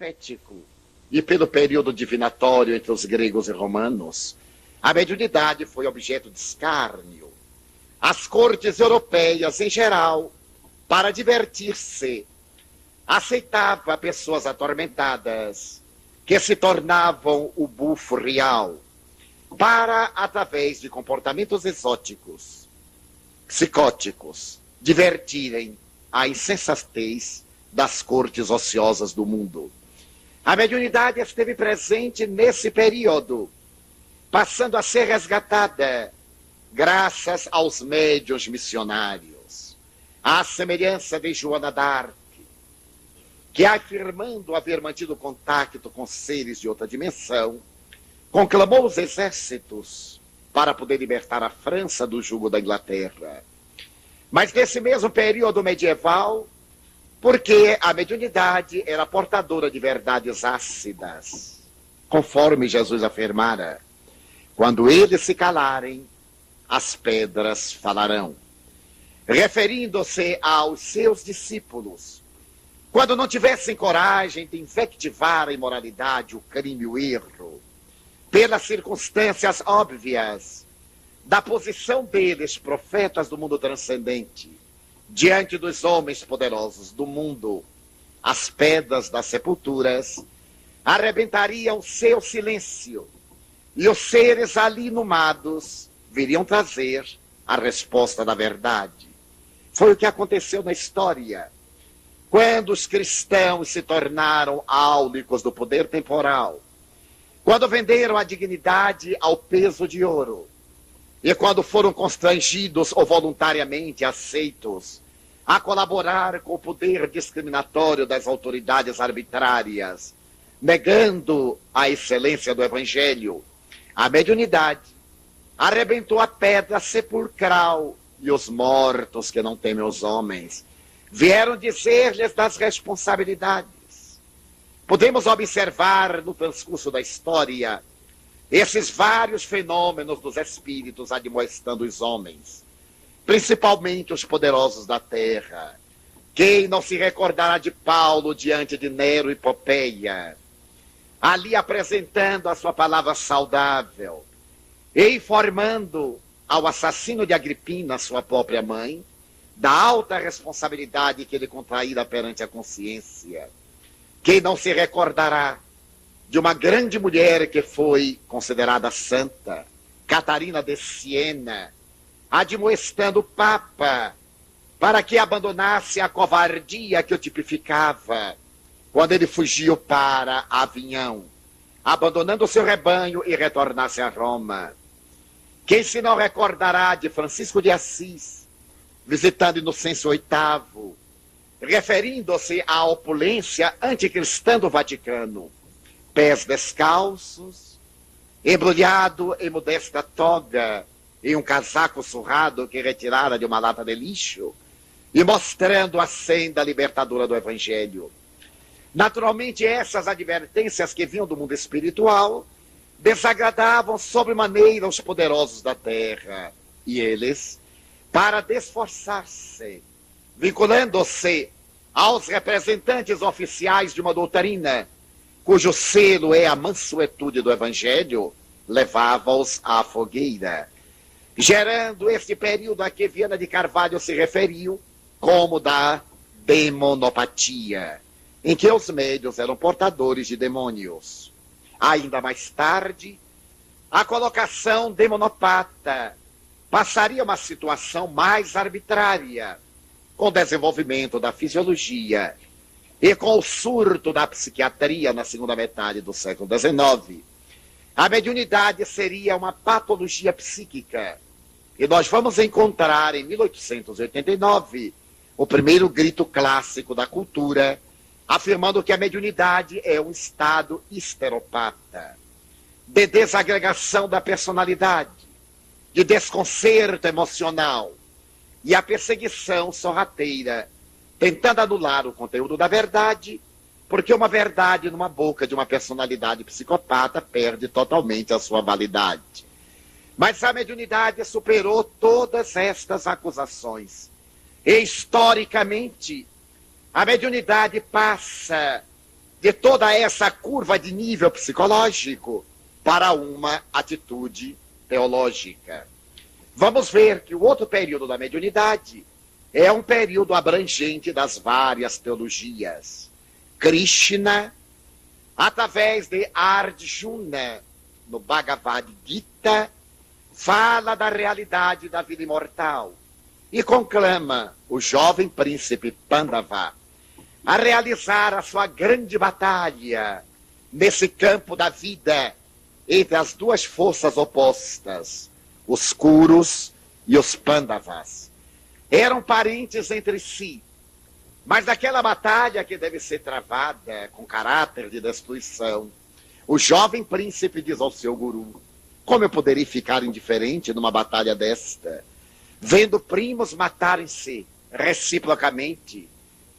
profético e pelo período divinatório entre os gregos e romanos, a mediunidade foi objeto de escárnio. As cortes europeias, em geral, para divertir-se, aceitava pessoas atormentadas que se tornavam o bufo real para, através de comportamentos exóticos, psicóticos, divertirem a insensatez das cortes ociosas do mundo. A mediunidade esteve presente nesse período, passando a ser resgatada graças aos médiuns missionários, à semelhança de Joana d'Arc, que, afirmando haver mantido contato com seres de outra dimensão, conclamou os exércitos para poder libertar a França do jugo da Inglaterra. Mas nesse mesmo período medieval, porque a mediunidade era portadora de verdades ácidas, conforme Jesus afirmara, quando eles se calarem, as pedras falarão. Referindo-se aos seus discípulos, quando não tivessem coragem de invectivar a imoralidade, o crime e o erro, pelas circunstâncias óbvias da posição deles, profetas do mundo transcendente, diante dos homens poderosos do mundo, as pedras das sepulturas arrebentariam seu silêncio, e os seres ali inumados viriam trazer a resposta da verdade. Foi o que aconteceu na história, quando os cristãos se tornaram áulicos do poder temporal, quando venderam a dignidade ao peso de ouro, e quando foram constrangidos ou voluntariamente aceitos a colaborar com o poder discriminatório das autoridades arbitrárias, negando a excelência do Evangelho, a mediunidade arrebentou a pedra sepulcral, e os mortos que não temem os homens vieram dizer-lhes das responsabilidades. Podemos observar no transcurso da história esses vários fenômenos dos espíritos admoestando os homens, principalmente os poderosos da terra. Quem não se recordará de Paulo diante de Nero e Popeia, ali apresentando a sua palavra saudável e informando ao assassino de Agripina, sua própria mãe, da alta responsabilidade que ele contraíra perante a consciência. Quem não se recordará de uma grande mulher que foi considerada santa, Catarina de Siena, admoestando o Papa para que abandonasse a covardia que o tipificava quando ele fugiu para Avignon, abandonando o seu rebanho e retornasse a Roma. Quem se não recordará de Francisco de Assis, visitando Inocêncio VIII, referindo-se à opulência anticristã do Vaticano, pés descalços, embrulhado em modesta toga, em um casaco surrado que retirara de uma lata de lixo, e mostrando a senda libertadora do Evangelho. Naturalmente, essas advertências que vinham do mundo espiritual desagradavam sobremaneira os poderosos da terra, e eles, para desforçar-se, vinculando-se aos representantes oficiais de uma doutrina cujo selo é a mansuetude do Evangelho, levava-os à fogueira, gerando este período a que Viana de Carvalho se referiu como da demonopatia, em que os médiuns eram portadores de demônios. Ainda mais tarde, a colocação demonopata passaria a uma situação mais arbitrária, com o desenvolvimento da fisiologia e com o surto da psiquiatria na segunda metade do século XIX. A mediunidade seria uma patologia psíquica, e nós vamos encontrar em 1889 o primeiro grito clássico da cultura, afirmando que a mediunidade é um estado histeropata, de desagregação da personalidade, de desconcerto emocional, e a perseguição sorrateira, tentando anular o conteúdo da verdade, porque uma verdade numa boca de uma personalidade psicopata perde totalmente a sua validade. Mas a mediunidade superou todas estas acusações. E, historicamente, a mediunidade passa de toda essa curva de nível psicológico para uma atitude teológica. Vamos ver que o outro período da mediunidade é um período abrangente das várias teologias. Krishna, através de Arjuna, no Bhagavad Gita, fala da realidade da vida imortal e conclama o jovem príncipe Pandava a realizar a sua grande batalha nesse campo da vida entre as duas forças opostas, os Kurus e os Pandavas. Eram parentes entre si, mas naquela batalha que deve ser travada com caráter de destruição, o jovem príncipe diz ao seu guru: como eu poderia ficar indiferente numa batalha desta, vendo primos matarem-se reciprocamente,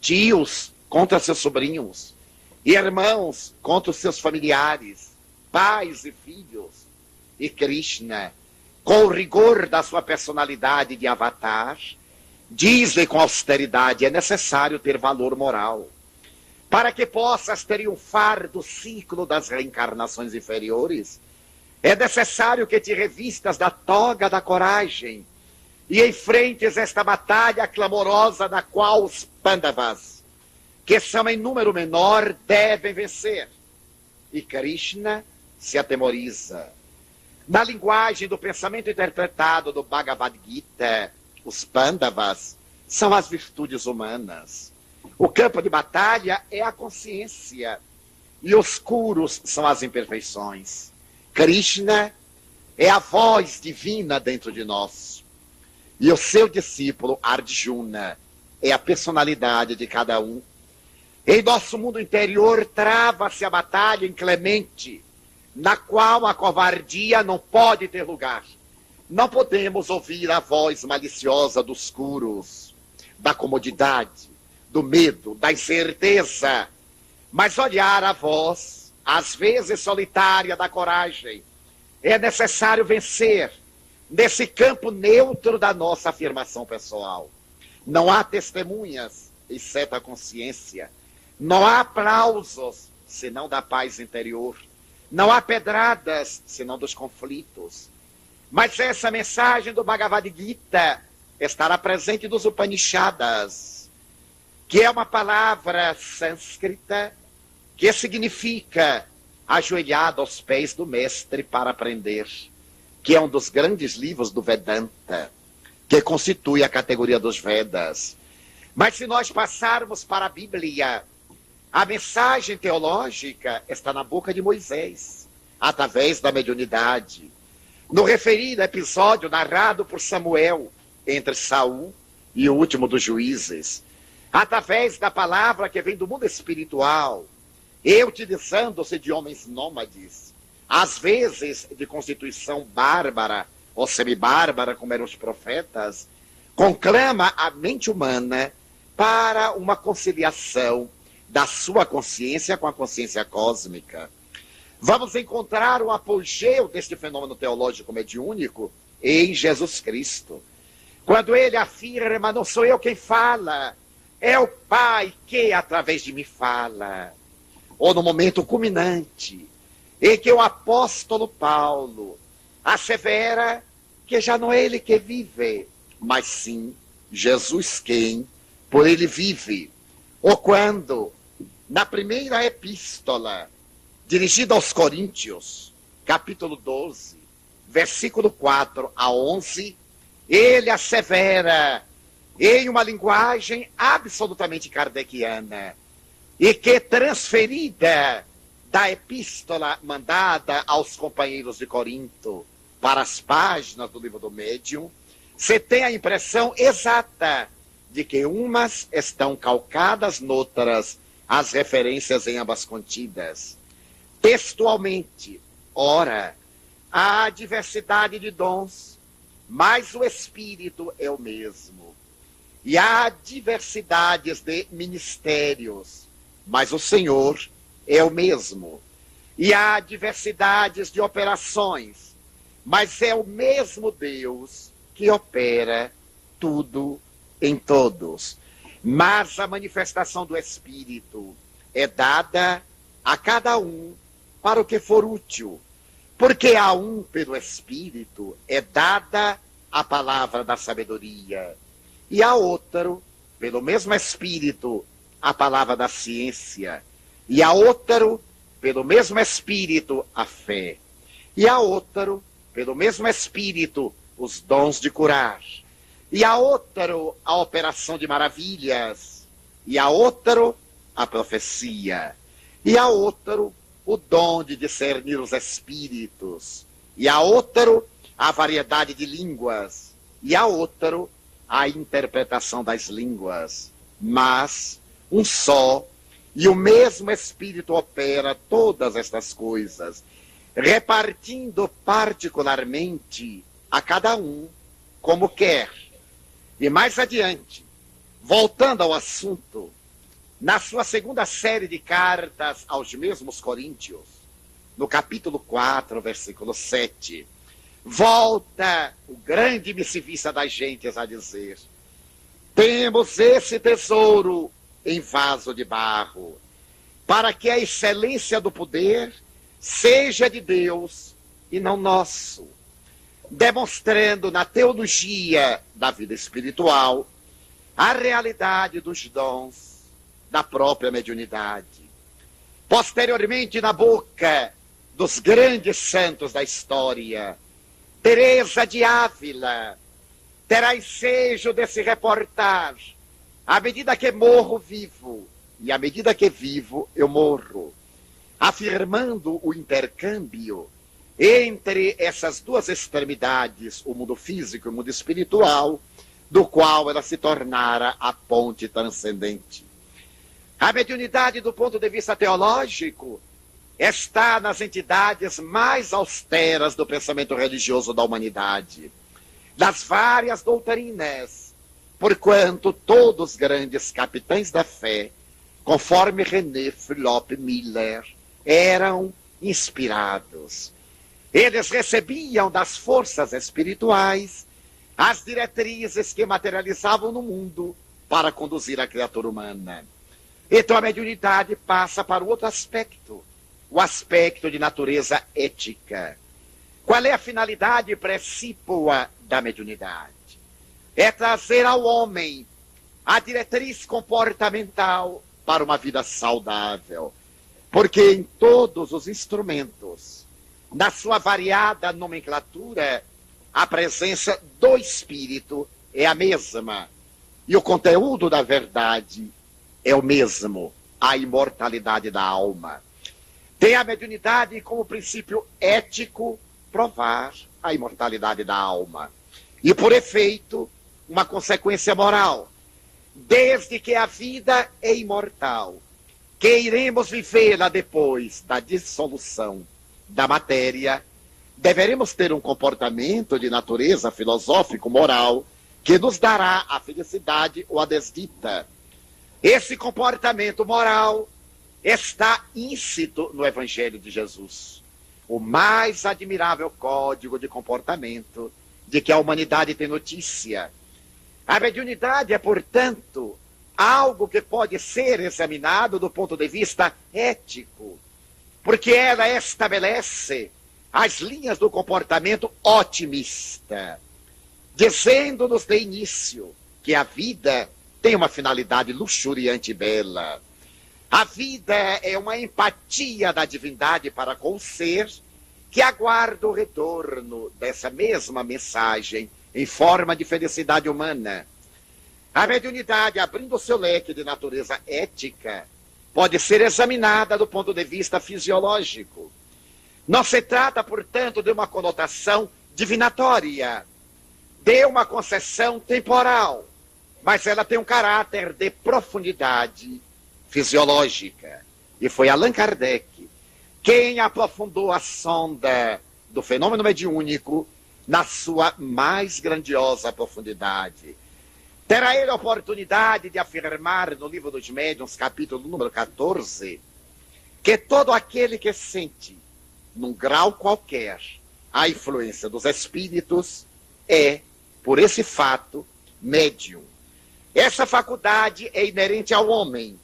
tios contra seus sobrinhos, irmãos contra os seus familiares, pais e filhos. E Krishna, com o rigor da sua personalidade de avatar, diz-lhe com austeridade: é necessário ter valor moral. Para que possas triunfar do ciclo das reencarnações inferiores, é necessário que te revistas da toga da coragem e enfrentes esta batalha clamorosa na qual os Pandavas, que são em número menor, devem vencer. E Krishna se atemoriza. Na linguagem do pensamento interpretado do Bhagavad Gita, os Pandavas são as virtudes humanas. O campo de batalha é a consciência e os Kurus são as imperfeições. Krishna é a voz divina dentro de nós. E o seu discípulo Arjuna é a personalidade de cada um. Em nosso mundo interior trava-se a batalha inclemente, na qual a covardia não pode ter lugar. Não podemos ouvir a voz maliciosa dos Kurus, da comodidade, do medo, da incerteza, mas olhar a voz, às vezes solitária, da coragem. É necessário vencer nesse campo neutro da nossa afirmação pessoal. Não há testemunhas, exceto a consciência. Não há aplausos, senão da paz interior. Não há pedradas, senão dos conflitos. Mas essa mensagem do Bhagavad Gita estará presente nos Upanishadas, que é uma palavra sânscrita que significa ajoelhado aos pés do mestre para aprender, que é um dos grandes livros do Vedanta, que constitui a categoria dos Vedas. Mas se nós passarmos para a Bíblia, a mensagem teológica está na boca de Moisés, através da mediunidade. No referido episódio narrado por Samuel entre Saul e o último dos juízes, através da palavra que vem do mundo espiritual, e utilizando-se de homens nômades, às vezes de constituição bárbara ou semibárbara, como eram os profetas, conclama a mente humana para uma conciliação da sua consciência com a consciência cósmica. Vamos encontrar o apogeu deste fenômeno teológico mediúnico em Jesus Cristo, quando ele afirma: não sou eu quem fala, é o Pai que através de mim fala. Ou no momento culminante, em que o apóstolo Paulo assevera que já não é ele que vive, mas sim Jesus quem por ele vive. Ou quando, na primeira epístola, dirigida aos Coríntios, capítulo 12, versículo 4 a 11, ele assevera, em uma linguagem absolutamente kardeciana, e que transferida da epístola mandada aos companheiros de Corinto para as páginas do livro do Médium, você tem a impressão exata de que umas estão calcadas noutras, as referências em ambas contidas. Textualmente, ora, há diversidade de dons, mas o Espírito é o mesmo. E há diversidades de ministérios, mas o Senhor é o mesmo. E há diversidades de operações, mas é o mesmo Deus que opera tudo em todos. Mas a manifestação do Espírito é dada a cada um para o que for útil, porque a um, pelo Espírito, é dada a palavra da sabedoria, e a outro, pelo mesmo Espírito, a palavra da ciência, e a outro, pelo mesmo Espírito, a fé, e a outro, pelo mesmo Espírito, os dons de curar, e a outro, a operação de maravilhas, e a outro, a profecia, e a outro, o dom de discernir os espíritos, e a outro, a variedade de línguas, e a outro, a interpretação das línguas. Mas um só e o mesmo Espírito opera todas estas coisas, repartindo particularmente a cada um como quer. E mais adiante, voltando ao assunto, na sua segunda série de cartas aos mesmos Coríntios, no capítulo 4, versículo 7, volta o grande missivista das gentes a dizer: temos esse tesouro em vaso de barro, para que a excelência do poder seja de Deus e não nosso, demonstrando na teologia da vida espiritual a realidade dos dons da própria mediunidade. Posteriormente, na boca dos grandes santos da história, Teresa de Ávila terá ensejo de se reportar: à medida que morro, vivo, e à medida que vivo, eu morro, afirmando o intercâmbio entre essas duas extremidades, o mundo físico e o mundo espiritual, do qual ela se tornara a ponte transcendente. A mediunidade, do ponto de vista teológico, está nas entidades mais austeras do pensamento religioso da humanidade, das várias doutrinas, porquanto todos os grandes capitães da fé, conforme René Philip Miller, eram inspirados. Eles recebiam das forças espirituais as diretrizes que materializavam no mundo para conduzir a criatura humana. Então a mediunidade passa para o outro aspecto, o aspecto de natureza ética. Qual é a finalidade precípua da mediunidade? É trazer ao homem a diretriz comportamental para uma vida saudável. Porque em todos os instrumentos, na sua variada nomenclatura, a presença do Espírito é a mesma. E o conteúdo da verdade é o mesmo, a imortalidade da alma. Tem a mediunidade como princípio ético provar a imortalidade da alma. E por efeito, uma consequência moral. Desde que a vida é imortal, que iremos vivê-la depois da dissolução da matéria, deveremos ter um comportamento de natureza filosófico-moral que nos dará a felicidade ou a desdita. Esse comportamento moral está íncito no Evangelho de Jesus, o mais admirável código de comportamento de que a humanidade tem notícia. A mediunidade é, portanto, algo que pode ser examinado do ponto de vista ético, porque ela estabelece as linhas do comportamento otimista, dizendo-nos de início que a vida tem uma finalidade luxuriante e bela. A vida é uma empatia da divindade para com o ser que aguarda o retorno dessa mesma mensagem em forma de felicidade humana. A mediunidade, abrindo o seu leque de natureza ética, pode ser examinada do ponto de vista fisiológico. Não se trata, portanto, de uma conotação divinatória, de uma concessão temporal, mas ela tem um caráter de profundidade fisiológica. E foi Allan Kardec quem aprofundou a sonda do fenômeno mediúnico na sua mais grandiosa profundidade. Terá ele a oportunidade de afirmar no Livro dos Médiuns, capítulo número 14, que todo aquele que sente, num grau qualquer, a influência dos espíritos é, por esse fato, médium. Essa faculdade é inerente ao homem,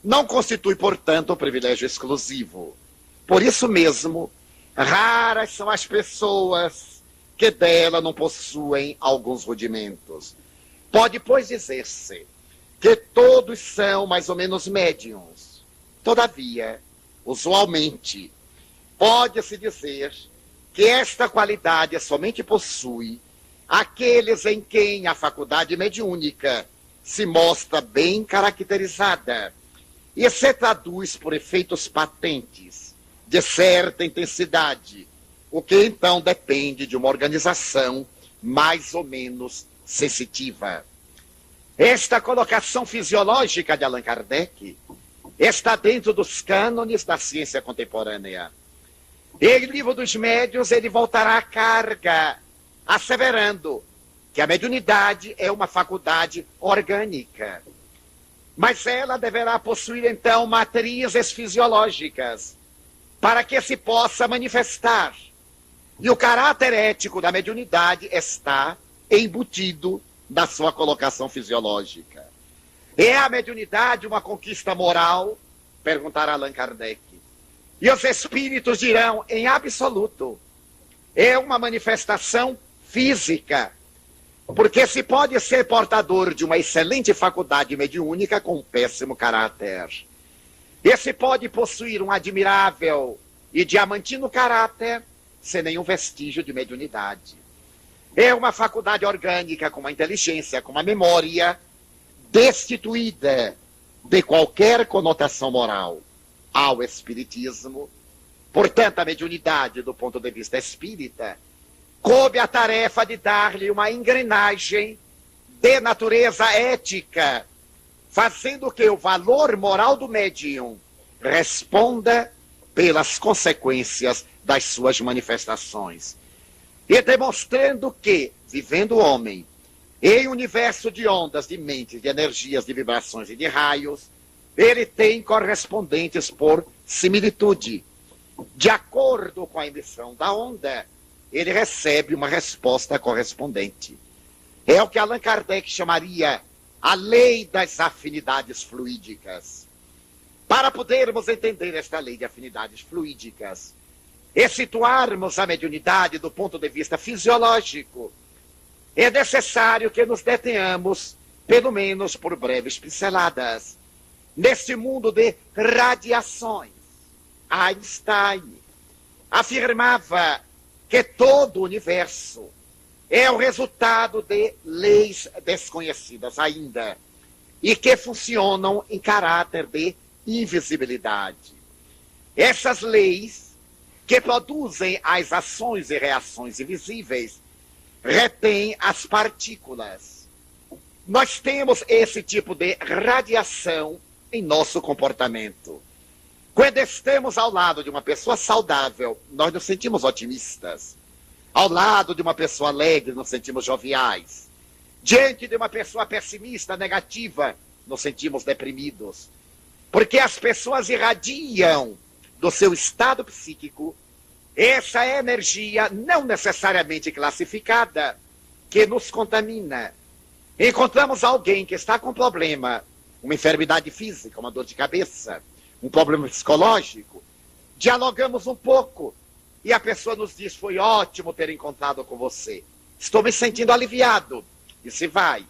não constitui, portanto, um privilégio exclusivo. Por isso mesmo, raras são as pessoas que dela não possuem alguns rudimentos. Pode, pois, dizer-se que todos são mais ou menos médiuns. Todavia, usualmente, pode-se dizer que esta qualidade somente possui aqueles em quem a faculdade mediúnica se mostra bem caracterizada e se traduz por efeitos patentes de certa intensidade, o que então depende de uma organização mais ou menos sensitiva. Esta colocação fisiológica de Allan Kardec está dentro dos cânones da ciência contemporânea. Em Livro dos Médiuns, ele voltará à carga, asseverando que a mediunidade é uma faculdade orgânica. Mas ela deverá possuir, então, matrizes fisiológicas, para que se possa manifestar. E o caráter ético da mediunidade está embutido na sua colocação fisiológica. É a mediunidade uma conquista moral? Perguntará Allan Kardec. E os espíritos dirão, em absoluto, é uma manifestação física. Porque se pode ser portador de uma excelente faculdade mediúnica com um péssimo caráter. E se pode possuir um admirável e diamantino caráter sem nenhum vestígio de mediunidade. É uma faculdade orgânica com uma inteligência, com uma memória destituída de qualquer conotação moral ao espiritismo. Portanto, a mediunidade, do ponto de vista espírita, coube a tarefa de dar-lhe uma engrenagem de natureza ética, fazendo que o valor moral do médium responda pelas consequências das suas manifestações. E demonstrando que, vivendo o homem em um universo de ondas, de mentes, de energias, de vibrações e de raios, ele tem correspondentes por similitude. De acordo com a emissão da onda, ele recebe uma resposta correspondente. É o que Allan Kardec chamaria a lei das afinidades fluídicas. Para podermos entender esta lei de afinidades fluídicas e situarmos a mediunidade do ponto de vista fisiológico, é necessário que nos detenhamos, pelo menos por breves pinceladas, neste mundo de radiações. Einstein afirmava que todo o universo é o resultado de leis desconhecidas ainda e que funcionam em caráter de invisibilidade. Essas leis que produzem as ações e reações invisíveis retêm as partículas. Nós temos esse tipo de radiação em nosso comportamento. Quando estamos ao lado de uma pessoa saudável, nós nos sentimos otimistas. Ao lado de uma pessoa alegre, nos sentimos joviais. Diante de uma pessoa pessimista, negativa, nos sentimos deprimidos. Porque as pessoas irradiam do seu estado psíquico essa energia não necessariamente classificada que nos contamina. Encontramos alguém que está com problema, uma enfermidade física, uma dor de cabeça, um problema psicológico, dialogamos um pouco e a pessoa nos diz, foi ótimo ter encontrado com você, estou me sentindo aliviado, e se vai.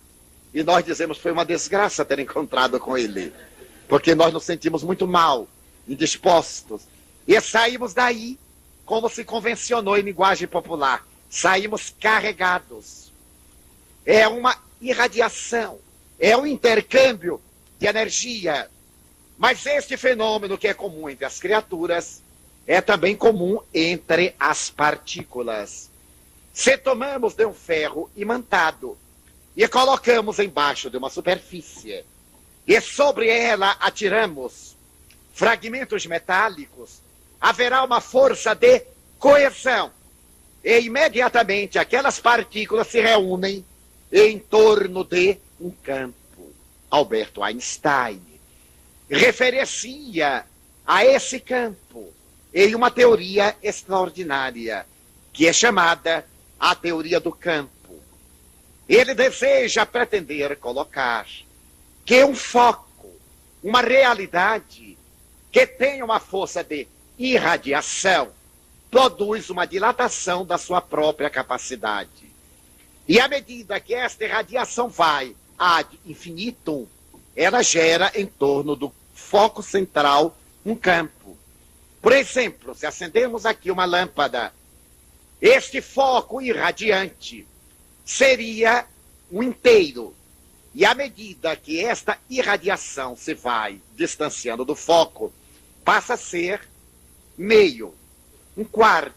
E nós dizemos, foi uma desgraça ter encontrado com ele, porque nós nos sentimos muito mal, indispostos, e saímos daí, como se convencionou em linguagem popular, saímos carregados. É uma irradiação, é um intercâmbio de energia. Mas este fenômeno que é comum entre as criaturas é também comum entre as partículas. Se tomamos de um ferro imantado e colocamos embaixo de uma superfície e sobre ela atiramos fragmentos metálicos, haverá uma força de coesão e imediatamente aquelas partículas se reúnem em torno de um campo. Albert Einstein referencia a esse campo em uma teoria extraordinária, que é chamada a teoria do campo. Ele deseja pretender colocar que um foco, uma realidade que tem uma força de irradiação, produz uma dilatação da sua própria capacidade. E à medida que esta irradiação vai ad infinitum, ela gera em torno do foco central um campo. Por exemplo, se acendermos aqui uma lâmpada, este foco irradiante seria um inteiro. E à medida que esta irradiação se vai distanciando do foco, passa a ser meio, um quarto,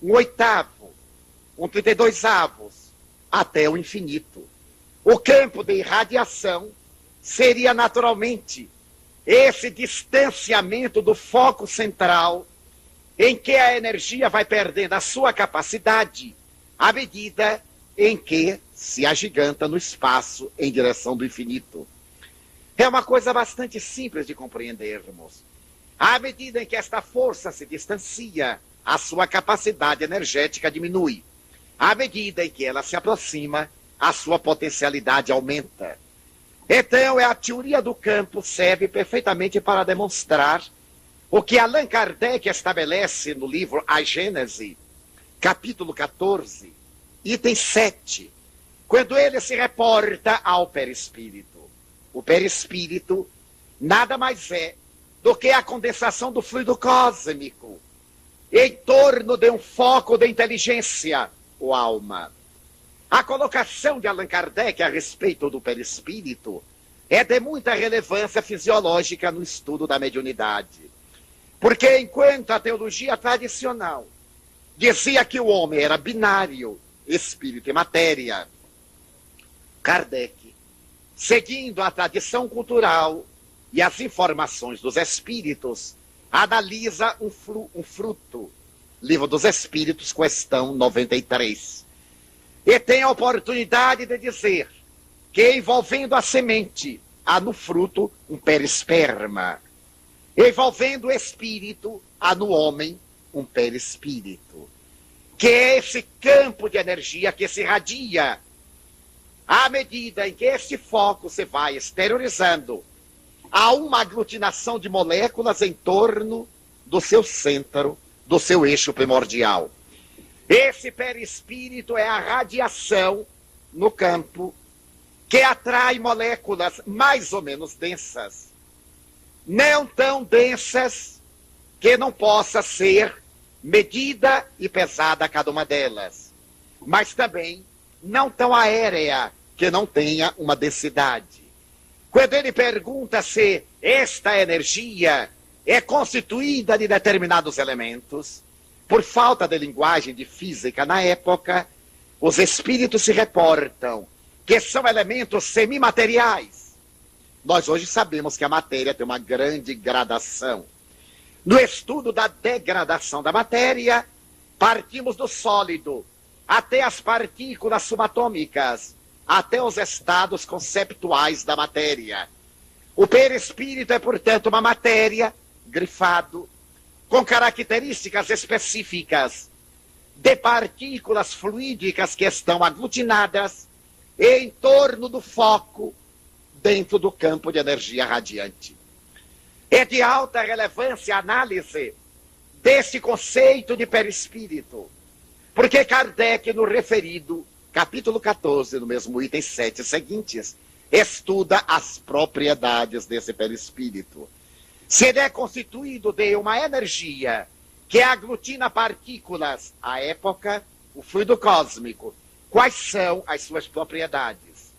um oitavo, um 32avos, até o infinito. O campo de irradiação seria naturalmente esse distanciamento do foco central, em que a energia vai perdendo a sua capacidade à medida em que se agiganta no espaço em direção do infinito. É uma coisa bastante simples de compreendermos. À medida em que esta força se distancia, a sua capacidade energética diminui. À medida em que ela se aproxima, a sua potencialidade aumenta. Então, a teoria do campo serve perfeitamente para demonstrar o que Allan Kardec estabelece no livro A Gênese, capítulo 14, item 7, quando ele se reporta ao perispírito. O perispírito nada mais é do que a condensação do fluido cósmico em torno de um foco de inteligência, ou alma. A colocação de Allan Kardec a respeito do perispírito é de muita relevância fisiológica no estudo da mediunidade. Porque enquanto a teologia tradicional dizia que o homem era binário, espírito e matéria, Kardec, seguindo a tradição cultural e as informações dos espíritos, analisa um fruto, Livro dos Espíritos, questão 93. E tem a oportunidade de dizer que envolvendo a semente, há no fruto um perisperma. Envolvendo o espírito, há no homem um perispírito. Que é esse campo de energia que se irradia à medida em que esse foco se vai exteriorizando. Há uma aglutinação de moléculas em torno do seu centro, do seu eixo primordial. Esse perispírito é a radiação no campo que atrai moléculas mais ou menos densas, não tão densas que não possa ser medida e pesada cada uma delas, mas também não tão aérea que não tenha uma densidade. Quando ele pergunta se esta energia é constituída de determinados elementos, por falta de linguagem de física na época, os espíritos se reportam que são elementos semimateriais. Nós hoje sabemos que a matéria tem uma grande gradação. No estudo da degradação da matéria, partimos do sólido até as partículas subatômicas, até os estados conceptuais da matéria. O perispírito é, portanto, uma matéria, grifado, com características específicas de partículas fluídicas que estão aglutinadas em torno do foco dentro do campo de energia radiante. É de alta relevância a análise desse conceito de perispírito, porque Kardec, no referido capítulo 14, no mesmo item 7 seguintes, estuda as propriedades desse perispírito. Se ele é constituído de uma energia que aglutina partículas, à época, o fluido cósmico, quais são as suas propriedades?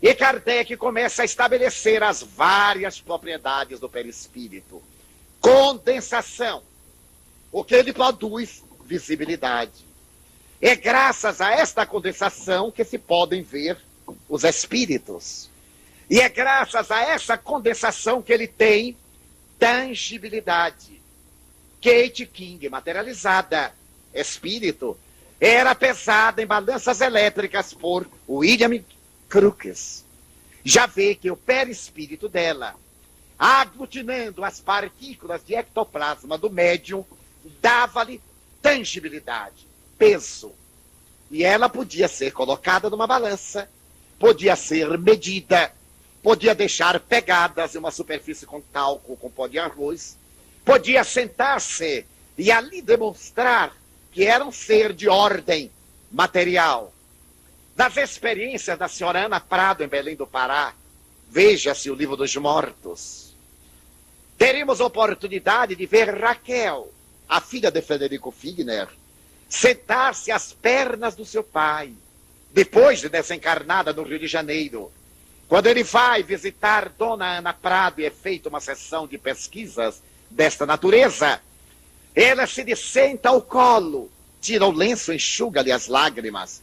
E Kardec começa a estabelecer as várias propriedades do perispírito. Condensação, o que ele produz? Visibilidade. É graças a esta condensação que se podem ver os espíritos. E é graças a essa condensação que ele tem tangibilidade. Kate King, materializada, espírito, era pesada em balanças elétricas por William Crookes. Já vê que o perispírito dela, aglutinando as partículas de ectoplasma do médium, dava-lhe tangibilidade, peso. E ela podia ser colocada numa balança, podia ser medida, podia deixar pegadas em uma superfície com talco, com pó de arroz, podia sentar-se e ali demonstrar que era um ser de ordem material. Das experiências da senhora Ana Prado, em Belém do Pará, veja-se o Livro dos Mortos. Teremos oportunidade de ver Raquel, a filha de Frederico Figner, sentar-se às pernas do seu pai, depois de desencarnada no Rio de Janeiro. Quando ele vai visitar Dona Ana Prado e é feita uma sessão de pesquisas desta natureza, ela se senta ao colo, tira o lenço, enxuga-lhe as lágrimas,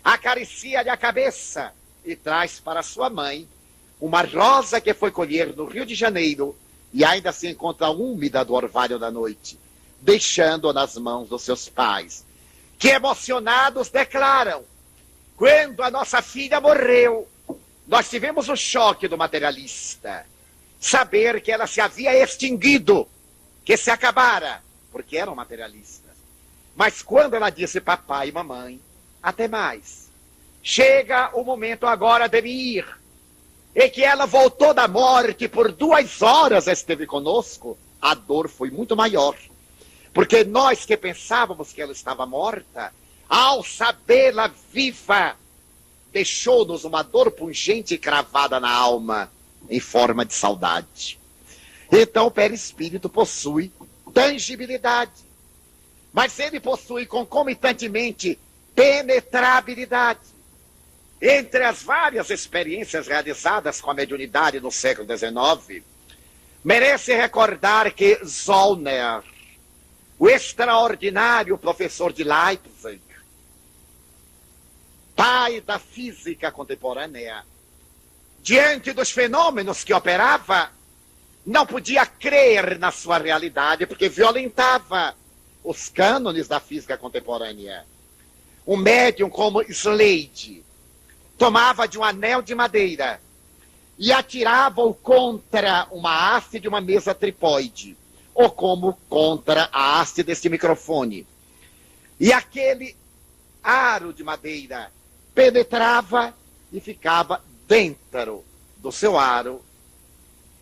acaricia-lhe a cabeça e traz para sua mãe uma rosa que foi colher no Rio de Janeiro e ainda se encontra úmida do orvalho da noite, deixando-a nas mãos dos seus pais, que emocionados declaram: quando a nossa filha morreu, nós tivemos o choque do materialista, saber que ela se havia extinguido, que se acabara, porque eram materialistas. Mas quando ela disse papai e mamãe, até mais, chega o momento agora de me ir, e que ela voltou da morte, por 2 horas esteve conosco, a dor foi muito maior. Porque nós que pensávamos que ela estava morta, ao sabê-la viva, deixou-nos uma dor pungente cravada na alma, em forma de saudade. Então o perispírito possui tangibilidade, mas ele possui concomitantemente penetrabilidade. Entre as várias experiências realizadas com a mediunidade no século XIX, merece recordar que Zollner, o extraordinário professor de Leipzig, pai da física contemporânea, diante dos fenômenos que operava, não podia crer na sua realidade, porque violentava os cânones da física contemporânea. Um médium como Slade tomava de um anel de madeira e atirava-o contra uma haste de uma mesa tripóide, ou como contra a haste deste microfone. E aquele aro de madeira penetrava e ficava dentro do seu aro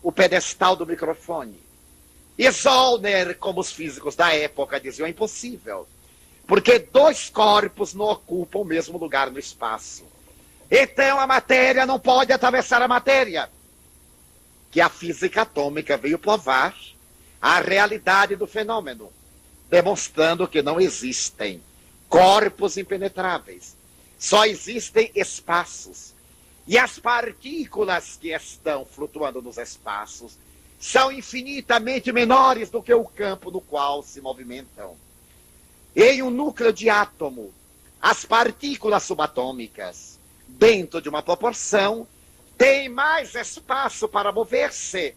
o pedestal do microfone. E Zollner, como os físicos da época diziam, é impossível, porque 2 corpos não ocupam o mesmo lugar no espaço. Então a matéria não pode atravessar a matéria, que a física atômica veio provar a realidade do fenômeno, demonstrando que não existem corpos impenetráveis, só existem espaços. E as partículas que estão flutuando nos espaços são infinitamente menores do que o campo no qual se movimentam. Em um núcleo de átomo, as partículas subatômicas, dentro de uma proporção, têm mais espaço para mover-se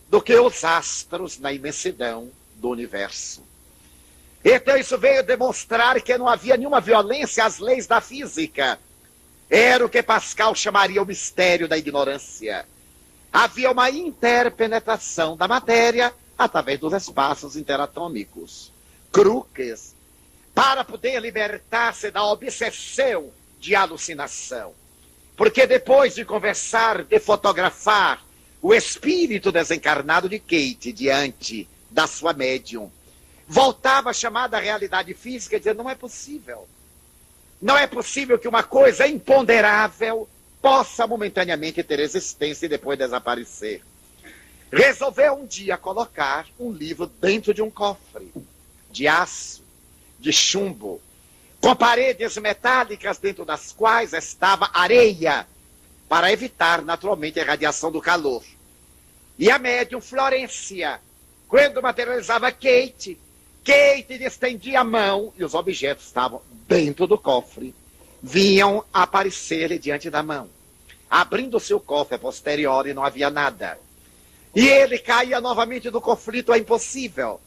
do que os astros na imensidão do universo. Então isso veio demonstrar que não havia nenhuma violência às leis da física. Era o que Pascal chamaria o mistério da ignorância. Havia uma interpenetração da matéria através dos espaços interatômicos. Crookes, para poder libertar-se da obsessão de alucinação. Porque depois de conversar, de fotografar o espírito desencarnado de Kate diante da sua médium, voltava a chamada realidade física e dizia: não é possível. Não é possível que uma coisa imponderável possa momentaneamente ter existência e depois desaparecer. Resolveu um dia colocar um livro dentro de um cofre de aço, de chumbo, com paredes metálicas dentro das quais estava areia, para evitar naturalmente a radiação do calor. E a médium Florência, quando materializava Kate estendia a mão e os objetos estavam dentro do cofre, vinham aparecer diante da mão. Abrindo seu cofre posterior e não havia nada. E ele caía novamente do conflito: é impossível.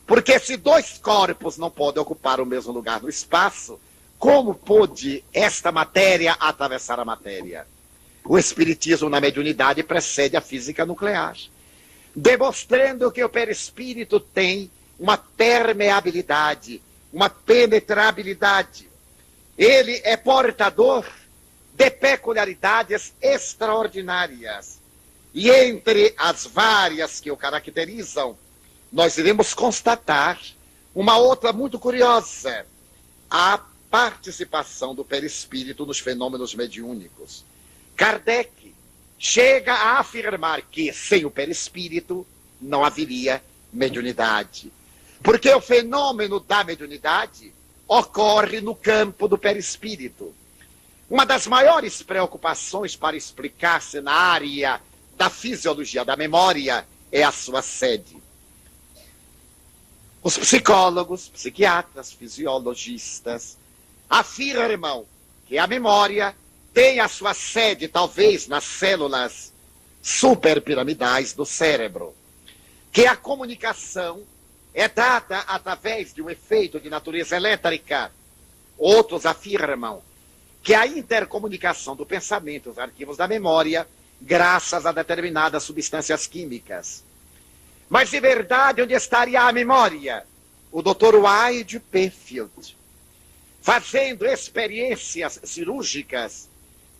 Porque se 2 corpos não podem ocupar o mesmo lugar no espaço, como pôde esta matéria atravessar a matéria? O espiritismo na mediunidade precede a física nuclear, demonstrando que o perispírito tem uma permeabilidade, uma penetrabilidade. Ele é portador de peculiaridades extraordinárias. E entre as várias que o caracterizam, nós iremos constatar uma outra muito curiosa: a participação do perispírito nos fenômenos mediúnicos. Kardec chega a afirmar que sem o perispírito não haveria mediunidade. Porque o fenômeno da mediunidade ocorre no campo do perispírito. Uma das maiores preocupações para explicar-se na área da fisiologia da memória é a sua sede. Os psicólogos, psiquiatras, fisiologistas afirmam que a memória tem a sua sede, talvez, nas células superpiramidais do cérebro. Que a comunicação é dada através de um efeito de natureza elétrica. Outros afirmam que a intercomunicação do pensamento, os arquivos da memória, graças a determinadas substâncias químicas. Mas, de verdade, onde estaria a memória? O Dr. Wide Penfield, fazendo experiências cirúrgicas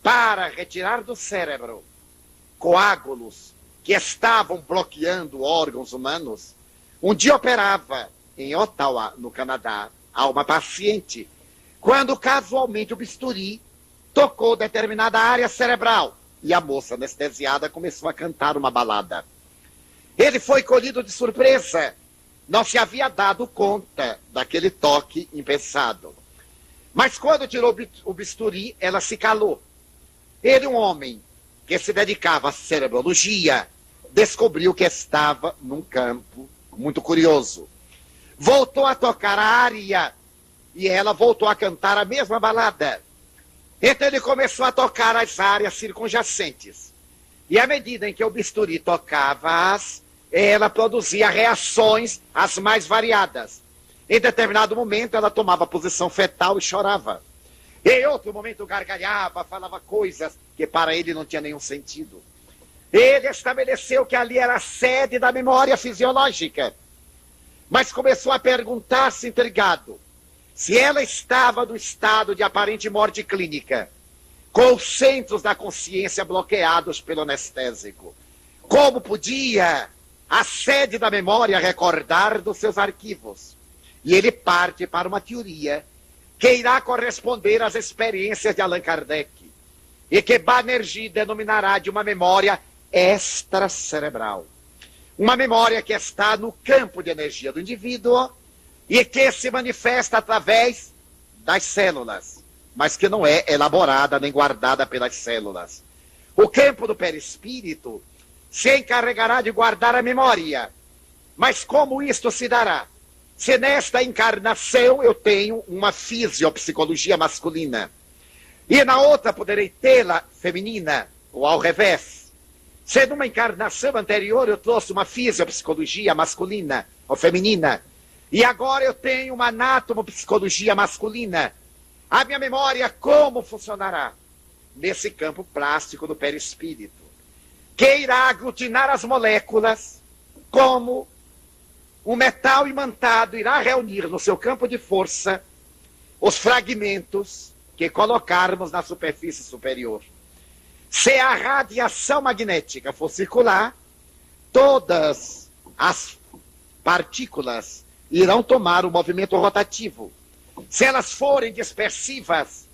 para retirar do cérebro coágulos que estavam bloqueando órgãos humanos, um dia operava em Ottawa, no Canadá, a uma paciente, quando casualmente o bisturi tocou determinada área cerebral e a moça anestesiada começou a cantar uma balada. Ele foi colhido de surpresa, não se havia dado conta daquele toque impensado. Mas quando tirou o bisturi, ela se calou. Ele, um homem que se dedicava à cerebrologia, descobriu que estava num campo muito curioso. Voltou a tocar a área e ela voltou a cantar a mesma balada. Então ele começou a tocar as áreas circunjacentes. E à medida em que o bisturi tocava-as, ela produzia reações as mais variadas. Em determinado momento ela tomava posição fetal e chorava. Em outro momento gargalhava, falava coisas que para ele não tinha nenhum sentido. Ele estabeleceu que ali era a sede da memória fisiológica. Mas começou a perguntar-se intrigado se ela estava no estado de aparente morte clínica, com os centros da consciência bloqueados pelo anestésico. Como podia a sede da memória recordar dos seus arquivos? E ele parte para uma teoria que irá corresponder às experiências de Allan Kardec e que Banerjee denominará de uma memória extracerebral. Uma memória que está no campo de energia do indivíduo e que se manifesta através das células, mas que não é elaborada nem guardada pelas células. O campo do perispírito se encarregará de guardar a memória. Mas como isto se dará? Se nesta encarnação eu tenho uma fisiopsicologia masculina e na outra poderei tê-la feminina ou ao revés. Se numa encarnação anterior eu trouxe uma fisiopsicologia masculina ou feminina e agora eu tenho uma anatomopsicologia masculina, a minha memória como funcionará? Nesse campo plástico do perispírito, que irá aglutinar as moléculas como um metal imantado irá reunir no seu campo de força os fragmentos que colocarmos na superfície superior. Se a radiação magnética for circular, todas as partículas irão tomar um movimento rotativo. Se elas forem dispersivas,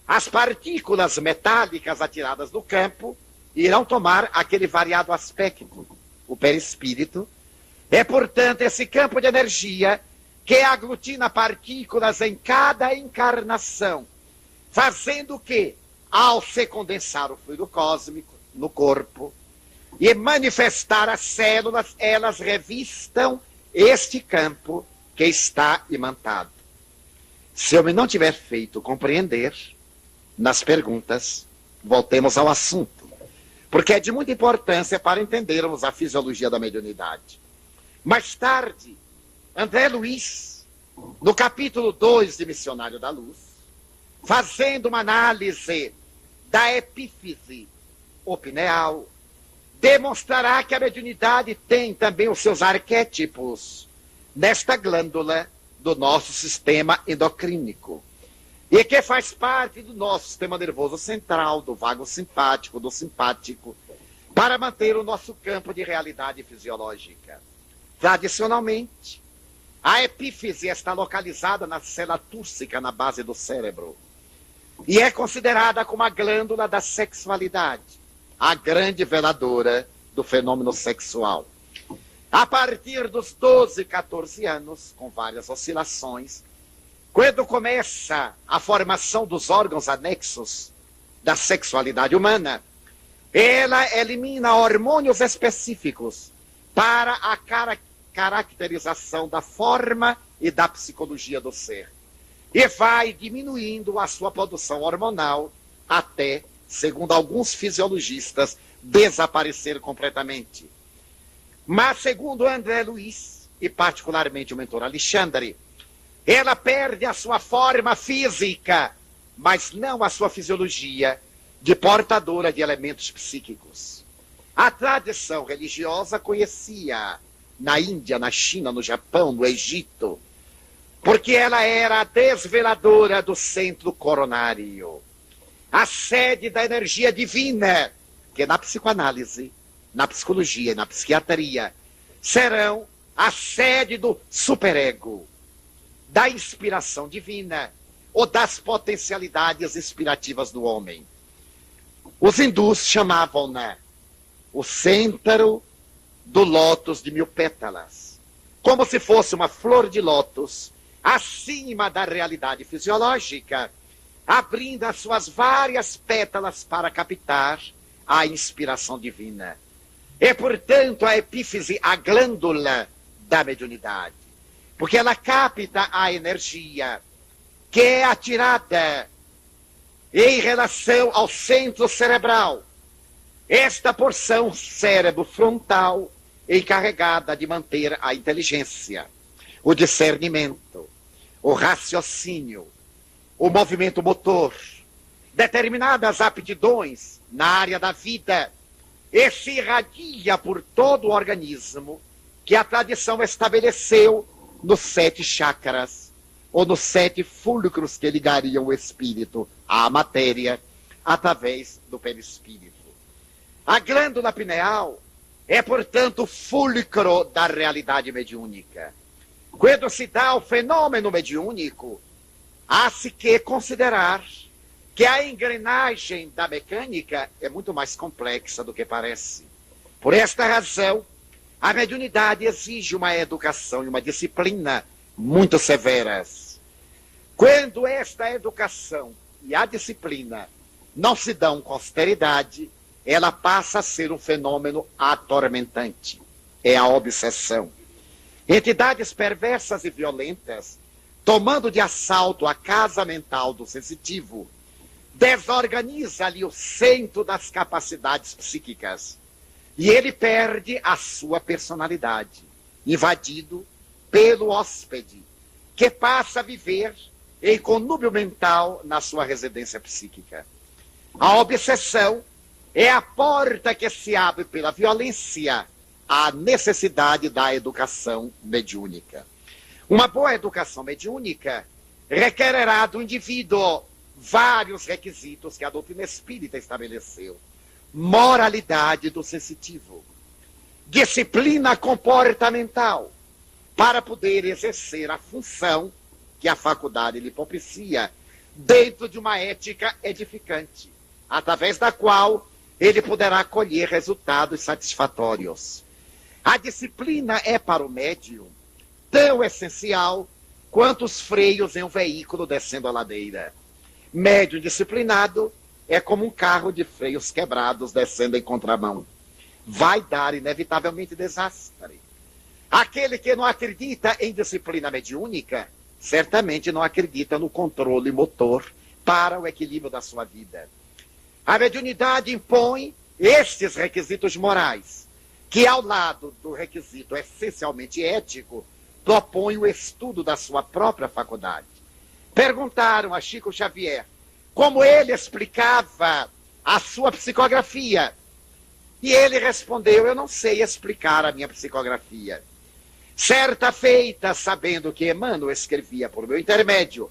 as partículas metálicas atiradas do campo irão tomar aquele variado aspecto. O perispírito é, portanto, esse campo de energia que aglutina partículas em cada encarnação, fazendo que, ao se condensar o fluido cósmico no corpo e manifestar as células, elas revistam este campo que está imantado. Se eu me não tiver feito compreender, nas perguntas, voltemos ao assunto, porque é de muita importância para entendermos a fisiologia da mediunidade. Mais tarde, André Luiz, no capítulo 2 de Missionário da Luz, fazendo uma análise da epífise opineal, demonstrará que a mediunidade tem também os seus arquétipos nesta glândula do nosso sistema endocrínico. e que faz parte do nosso sistema nervoso central, do vago simpático, do simpático, para manter o nosso campo de realidade fisiológica. Tradicionalmente, a epífise está localizada na célula túrcica, na base do cérebro, e é considerada como a glândula da sexualidade, a grande veladora do fenômeno sexual. A partir dos 12, 14 anos, com várias oscilações, quando começa a formação dos órgãos anexos da sexualidade humana, ela elimina hormônios específicos para a caracterização da forma e da psicologia do ser. E vai diminuindo a sua produção hormonal até, segundo alguns fisiologistas, desaparecer completamente. Mas, segundo André Luiz, e particularmente o mentor Alexandre, ela perde a sua forma física, mas não a sua fisiologia de portadora de elementos psíquicos. A tradição religiosa conhecia na Índia, na China, no Japão, no Egito, porque ela era a desveladora do centro coronário, a sede da energia divina, que na psicoanálise, na psicologia e na psiquiatria serão a sede do superego, da inspiração divina ou das potencialidades inspirativas do homem. Os hindus chamavam-na o centro do lótus de 1000 pétalas, como se fosse uma flor de lótus acima da realidade fisiológica, abrindo as suas várias pétalas para captar a inspiração divina. É, portanto, a epífise a glândula da mediunidade, porque ela capta a energia que é atirada em relação ao centro cerebral. Esta porção cérebro frontal encarregada de manter a inteligência, o discernimento, o raciocínio, o movimento motor, determinadas aptidões na área da vida, e se irradia por todo o organismo que a tradição estabeleceu nos 7 chakras, ou nos 7 fulcros que ligariam o espírito à matéria, através do perispírito. A glândula pineal é, portanto, o fulcro da realidade mediúnica. Quando se dá o fenômeno mediúnico, há-se que considerar que a engrenagem da mecânica é muito mais complexa do que parece. Por esta razão, a mediunidade exige uma educação e uma disciplina muito severas. Quando esta educação e a disciplina não se dão com austeridade, ela passa a ser um fenômeno atormentante. É a obsessão. Entidades perversas e violentas, tomando de assalto a casa mental do sensitivo, desorganiza ali o centro das capacidades psíquicas. E ele perde a sua personalidade, invadido pelo hóspede, que passa a viver em conúbio mental na sua residência psíquica. A obsessão é a porta que se abre pela violência à necessidade da educação mediúnica. Uma boa educação mediúnica requererá do indivíduo vários requisitos que a doutrina espírita estabeleceu. Moralidade do sensitivo, disciplina comportamental, para poder exercer a função que a faculdade lhe propicia, dentro de uma ética edificante, através da qual ele poderá colher resultados satisfatórios. A disciplina é para o médium tão essencial quanto os freios em um veículo descendo a ladeira. Médium disciplinado é como um carro de freios quebrados descendo em contramão. Vai dar inevitavelmente desastre. Aquele que não acredita em disciplina mediúnica, certamente não acredita no controle motor para o equilíbrio da sua vida. A mediunidade impõe estes requisitos morais, que ao lado do requisito essencialmente ético, propõe o estudo da sua própria faculdade. Perguntaram a Chico Xavier como ele explicava a sua psicografia. E ele respondeu: eu não sei explicar a minha psicografia. Certa feita, sabendo que Emmanuel escrevia por meu intermédio,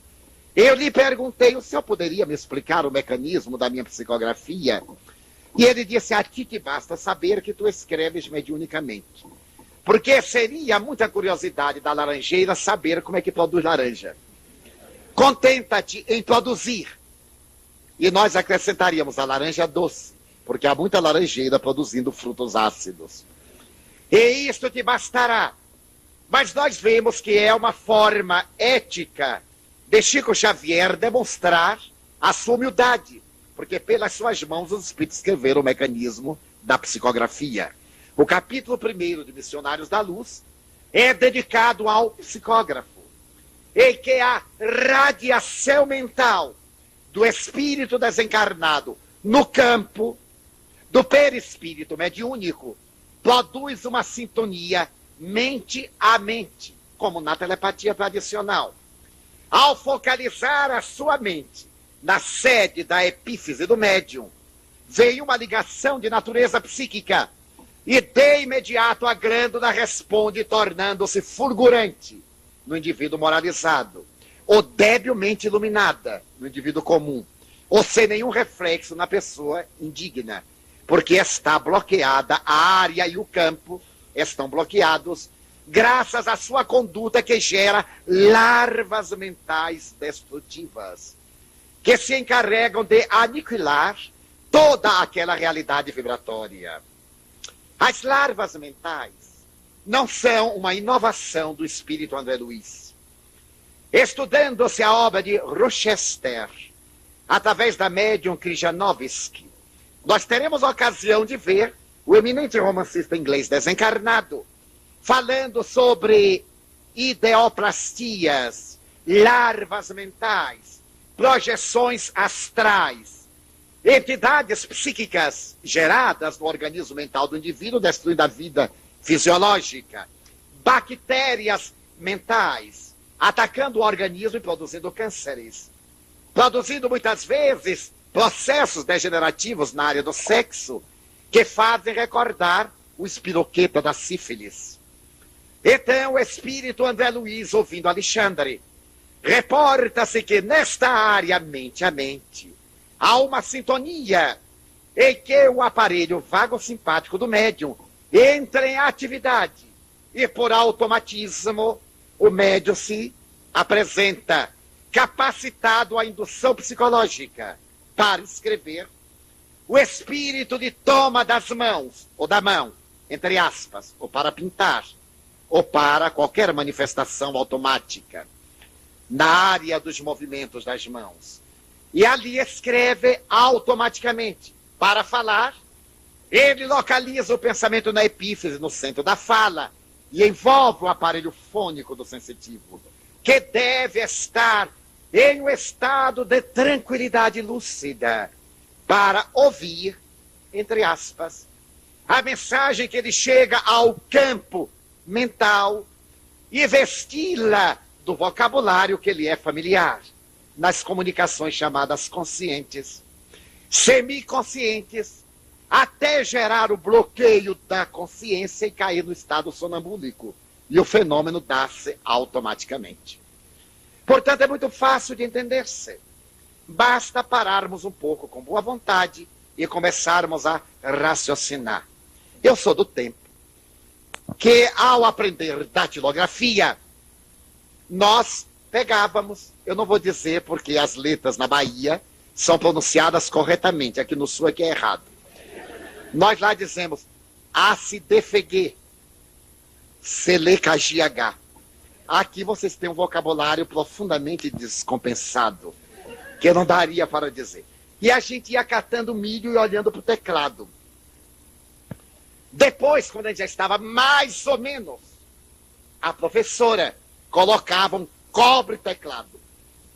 Eu lhe perguntei, o senhor poderia me explicar o mecanismo da minha psicografia? E ele disse, a ti te basta saber que tu escreves mediunicamente. Porque seria muita curiosidade da laranjeira saber como é que produz laranja. Contenta-te em produzir. E nós acrescentaríamos a laranja doce, porque há muita laranjeira produzindo frutos ácidos. E isto te bastará. Mas nós vemos que é uma forma ética de Chico Xavier demonstrar a sua humildade, porque pelas suas mãos os espíritos escreveram o mecanismo da psicografia. O capítulo 1º de Missionários da Luz é dedicado ao psicógrafo, em que a radiação mental do espírito desencarnado no campo do perispírito mediúnico produz uma sintonia mente a mente, como na telepatia tradicional. Ao focalizar a sua mente na sede da epífise do médium, veio uma ligação de natureza psíquica e de imediato a glândula responde, tornando-se fulgurante no indivíduo moralizado, ou debilmente iluminada no indivíduo comum, ou sem nenhum reflexo na pessoa indigna, porque está bloqueada, a área e o campo estão bloqueados, graças à sua conduta que gera larvas mentais destrutivas, que se encarregam de aniquilar toda aquela realidade vibratória. As larvas mentais não são uma inovação do espírito André Luiz. Estudando-se a obra de Rochester, através da médium Krjanovski, nós teremos a ocasião de ver o eminente romancista inglês desencarnado falando sobre ideoplastias, larvas mentais, projeções astrais, entidades psíquicas geradas no organismo mental do indivíduo, destruindo a vida fisiológica, bactérias mentais, atacando o organismo e produzindo cânceres, produzindo muitas vezes processos degenerativos na área do sexo, que fazem recordar o espiroqueta da sífilis. Então, o espírito André Luiz, ouvindo Alexandre, reporta-se que nesta área mente a mente há uma sintonia em que o aparelho vago-simpático do médium entra em atividade e, por automatismo, o médium se apresenta capacitado à indução psicológica para escrever. O espírito de toma das mãos, ou da mão, entre aspas, ou para pintar, ou para qualquer manifestação automática, na área dos movimentos das mãos. E ali escreve automaticamente. Para falar, ele localiza o pensamento na epífise, no centro da fala, e envolve o aparelho fônico do sensitivo, que deve estar em um estado de tranquilidade lúcida, para ouvir, entre aspas, a mensagem que ele chega ao campo mental e vesti-la do vocabulário que lhe é familiar, nas comunicações chamadas conscientes, semiconscientes, até gerar o bloqueio da consciência e cair no estado sonambúlico, e o fenômeno dá-se automaticamente. Portanto, é muito fácil de entender-se. Basta pararmos um pouco com boa vontade e começarmos a raciocinar. Eu sou do tempo que, ao aprender datilografia, nós pegávamos, eu não vou dizer porque as letras na Bahia são pronunciadas corretamente, aqui no Sul é que é errado. Nós lá dizemos ACDFG, CLKGH. Aqui vocês têm um vocabulário profundamente descompensado, que não daria para dizer. E a gente ia catando milho e olhando para o teclado. Depois, quando a gente já estava mais ou menos, a professora colocava um cobre teclado,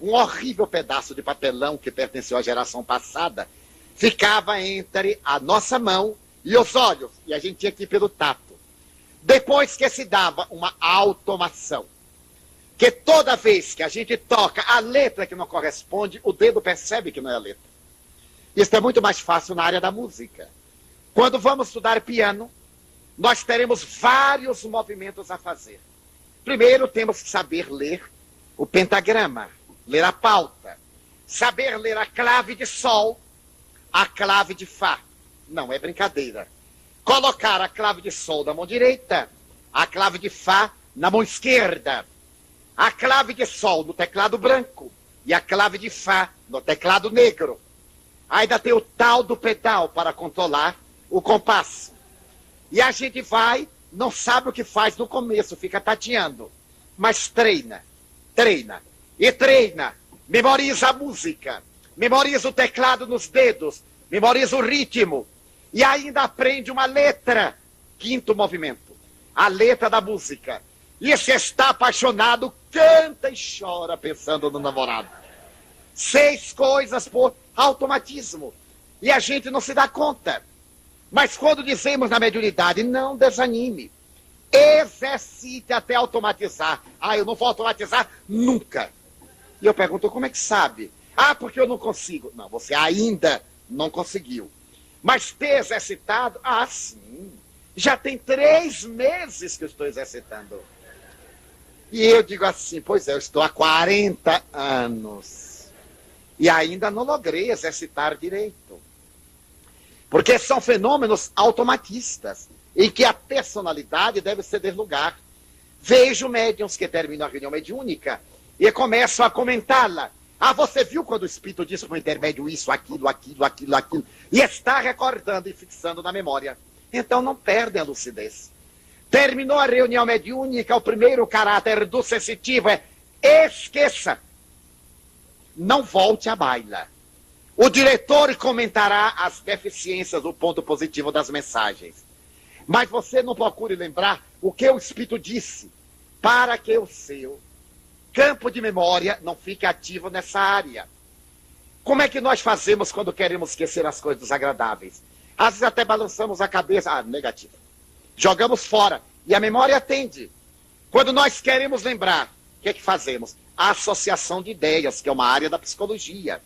um horrível pedaço de papelão que pertenceu à geração passada, ficava entre a nossa mão e os olhos, e a gente tinha que ir pelo tato. Depois que se dava uma automação, que toda vez que a gente toca a letra que não corresponde, o dedo percebe que não é a letra. Isso é muito mais fácil na área da música. Quando vamos estudar piano, nós teremos vários movimentos a fazer. Primeiro, temos que saber ler o pentagrama, ler a pauta, saber ler a clave de sol, a clave de fá. Não é brincadeira. Colocar a clave de sol na mão direita, a clave de fá na mão esquerda, a clave de sol no teclado branco e a clave de fá no teclado negro. Ainda tem o tal do pedal para controlar o compasso. E a gente vai, não sabe o que faz no começo, fica tateando. Mas treina, treina e treina. Memoriza a música, memoriza o teclado nos dedos, memoriza o ritmo. E ainda aprende uma letra. Quinto movimento, a letra da música. E se está apaixonado, canta e chora pensando no namorado. 6 coisas por automatismo. E a gente não se dá conta. Mas quando dizemos na mediunidade, não desanime. Exercite até automatizar. Ah, eu não vou automatizar nunca. E eu pergunto, como é que sabe? Ah, porque eu não consigo. Não, você ainda não conseguiu. Mas ter exercitado, ah, sim. Já tem 3 meses que eu estou exercitando. E eu digo assim, pois é, eu estou há 40 anos. E ainda não logrei exercitar direito. Porque são fenômenos automatistas, em que a personalidade deve ceder lugar. Vejo médiuns que terminam a reunião mediúnica e começam a comentá-la. Ah, você viu quando o espírito disse para o intermédio isso, aquilo, aquilo, aquilo, aquilo, e está recordando e fixando na memória. Então não perdem a lucidez. Terminou a reunião mediúnica, o primeiro caráter do sensitivo é esqueça. Não volte à baila. O diretor comentará as deficiências, o ponto positivo das mensagens. Mas você não procure lembrar o que o espírito disse, para que o seu campo de memória não fique ativo nessa área. Como é que nós fazemos quando queremos esquecer as coisas desagradáveis? Às vezes até balançamos a cabeça, ah, negativo. Jogamos fora e a memória atende. Quando nós queremos lembrar, o que é que fazemos? A associação de ideias, que é uma área da psicologia.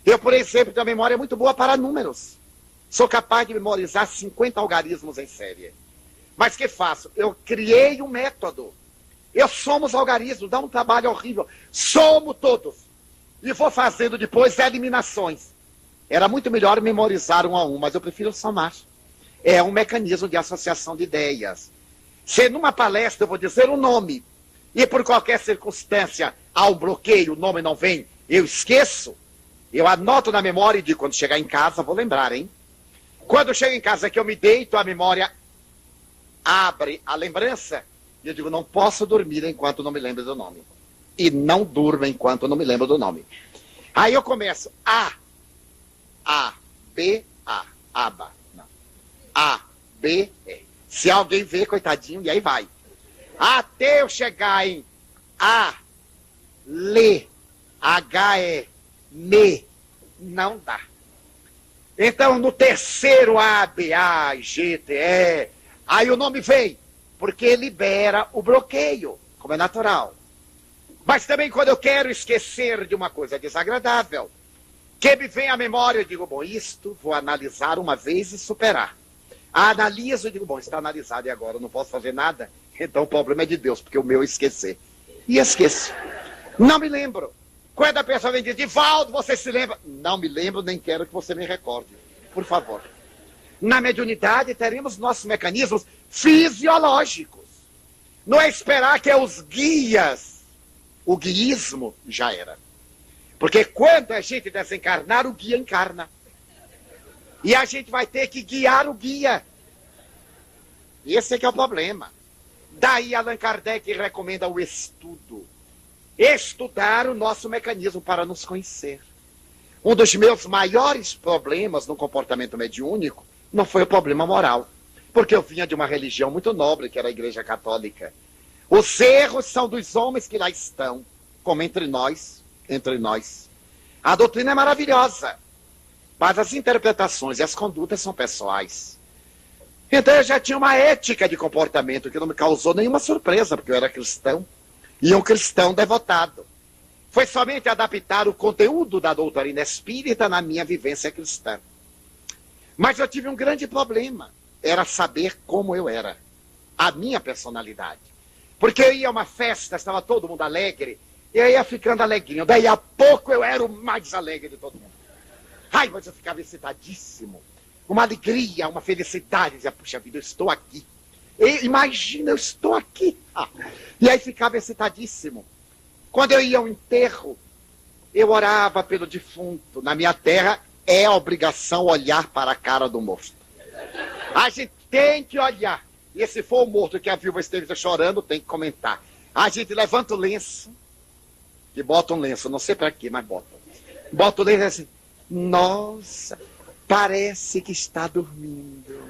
Eu, por exemplo, tenho uma memória muito boa para números. Sou capaz de memorizar 50 algarismos em série. Mas o que faço? Eu criei um método. Eu somo os algarismos, dá um trabalho horrível. Somo todos. E vou fazendo depois eliminações. Era muito melhor memorizar um a um, mas eu prefiro somar. É um mecanismo de associação de ideias. Se numa palestra eu vou dizer um nome, e por qualquer circunstância há um bloqueio, o nome não vem, eu esqueço, eu anoto na memória e digo, quando chegar em casa, vou lembrar, hein? Quando eu chego em casa que eu me deito, a memória abre a lembrança, e eu digo, não posso dormir enquanto não me lembro do nome. E não durmo enquanto não me lembro do nome. Aí eu começo, A, B, A, aba. Não. A, B, E. Se alguém vê, coitadinho, e aí vai. Até eu chegar em A, Lê, H, E, Me, não dá. Então, no terceiro A, B, A, G, T, E, aí o nome vem, porque libera o bloqueio, como é natural. Mas também quando eu quero esquecer de uma coisa desagradável, que me vem à memória, eu digo, bom, isto vou analisar uma vez e superar. Analiso e digo, bom, está analisado e agora eu não posso fazer nada, então o problema é de Deus, porque o meu é esquecer. E esqueço. Não me lembro. Quando a pessoa vem dizer, Divaldo, você se lembra? Não me lembro, nem quero que você me recorde. Por favor. Na mediunidade teremos nossos mecanismos fisiológicos. Não é esperar que os guias, o guiismo já era. Porque quando a gente desencarnar, o guia encarna. E a gente vai ter que guiar o guia. Esse é que é o problema. Daí Allan Kardec recomenda o estudo. Estudar o nosso mecanismo para nos conhecer. Um dos meus maiores problemas no comportamento mediúnico não foi o problema moral. Porque eu vinha de uma religião muito nobre, que era a Igreja Católica. Os erros são dos homens que lá estão, como entre nós. A doutrina é maravilhosa, mas as interpretações e as condutas são pessoais. Então eu já tinha uma ética de comportamento que não me causou nenhuma surpresa, porque eu era cristão, e um cristão devotado. Foi somente adaptar o conteúdo da doutrina espírita na minha vivência cristã. Mas eu tive um grande problema, era saber como eu era, a minha personalidade. Porque eu ia a uma festa, estava todo mundo alegre, eu ia ficando alegrinho. Daí a pouco eu era o mais alegre de todo mundo. Ai, mas eu ficava excitadíssimo. Uma alegria, uma felicidade. Dizia, puxa vida, eu estou aqui. E, imagina, eu estou aqui. E aí ficava excitadíssimo. Quando eu ia ao enterro, eu orava pelo defunto. Na minha terra, é obrigação olhar para a cara do morto. A gente tem que olhar. E se for o morto que a viúva esteja chorando, tem que comentar. A gente levanta o lenço, e bota um lenço, não sei para quê, mas bota. Bota o lenço assim, nossa, parece que está dormindo.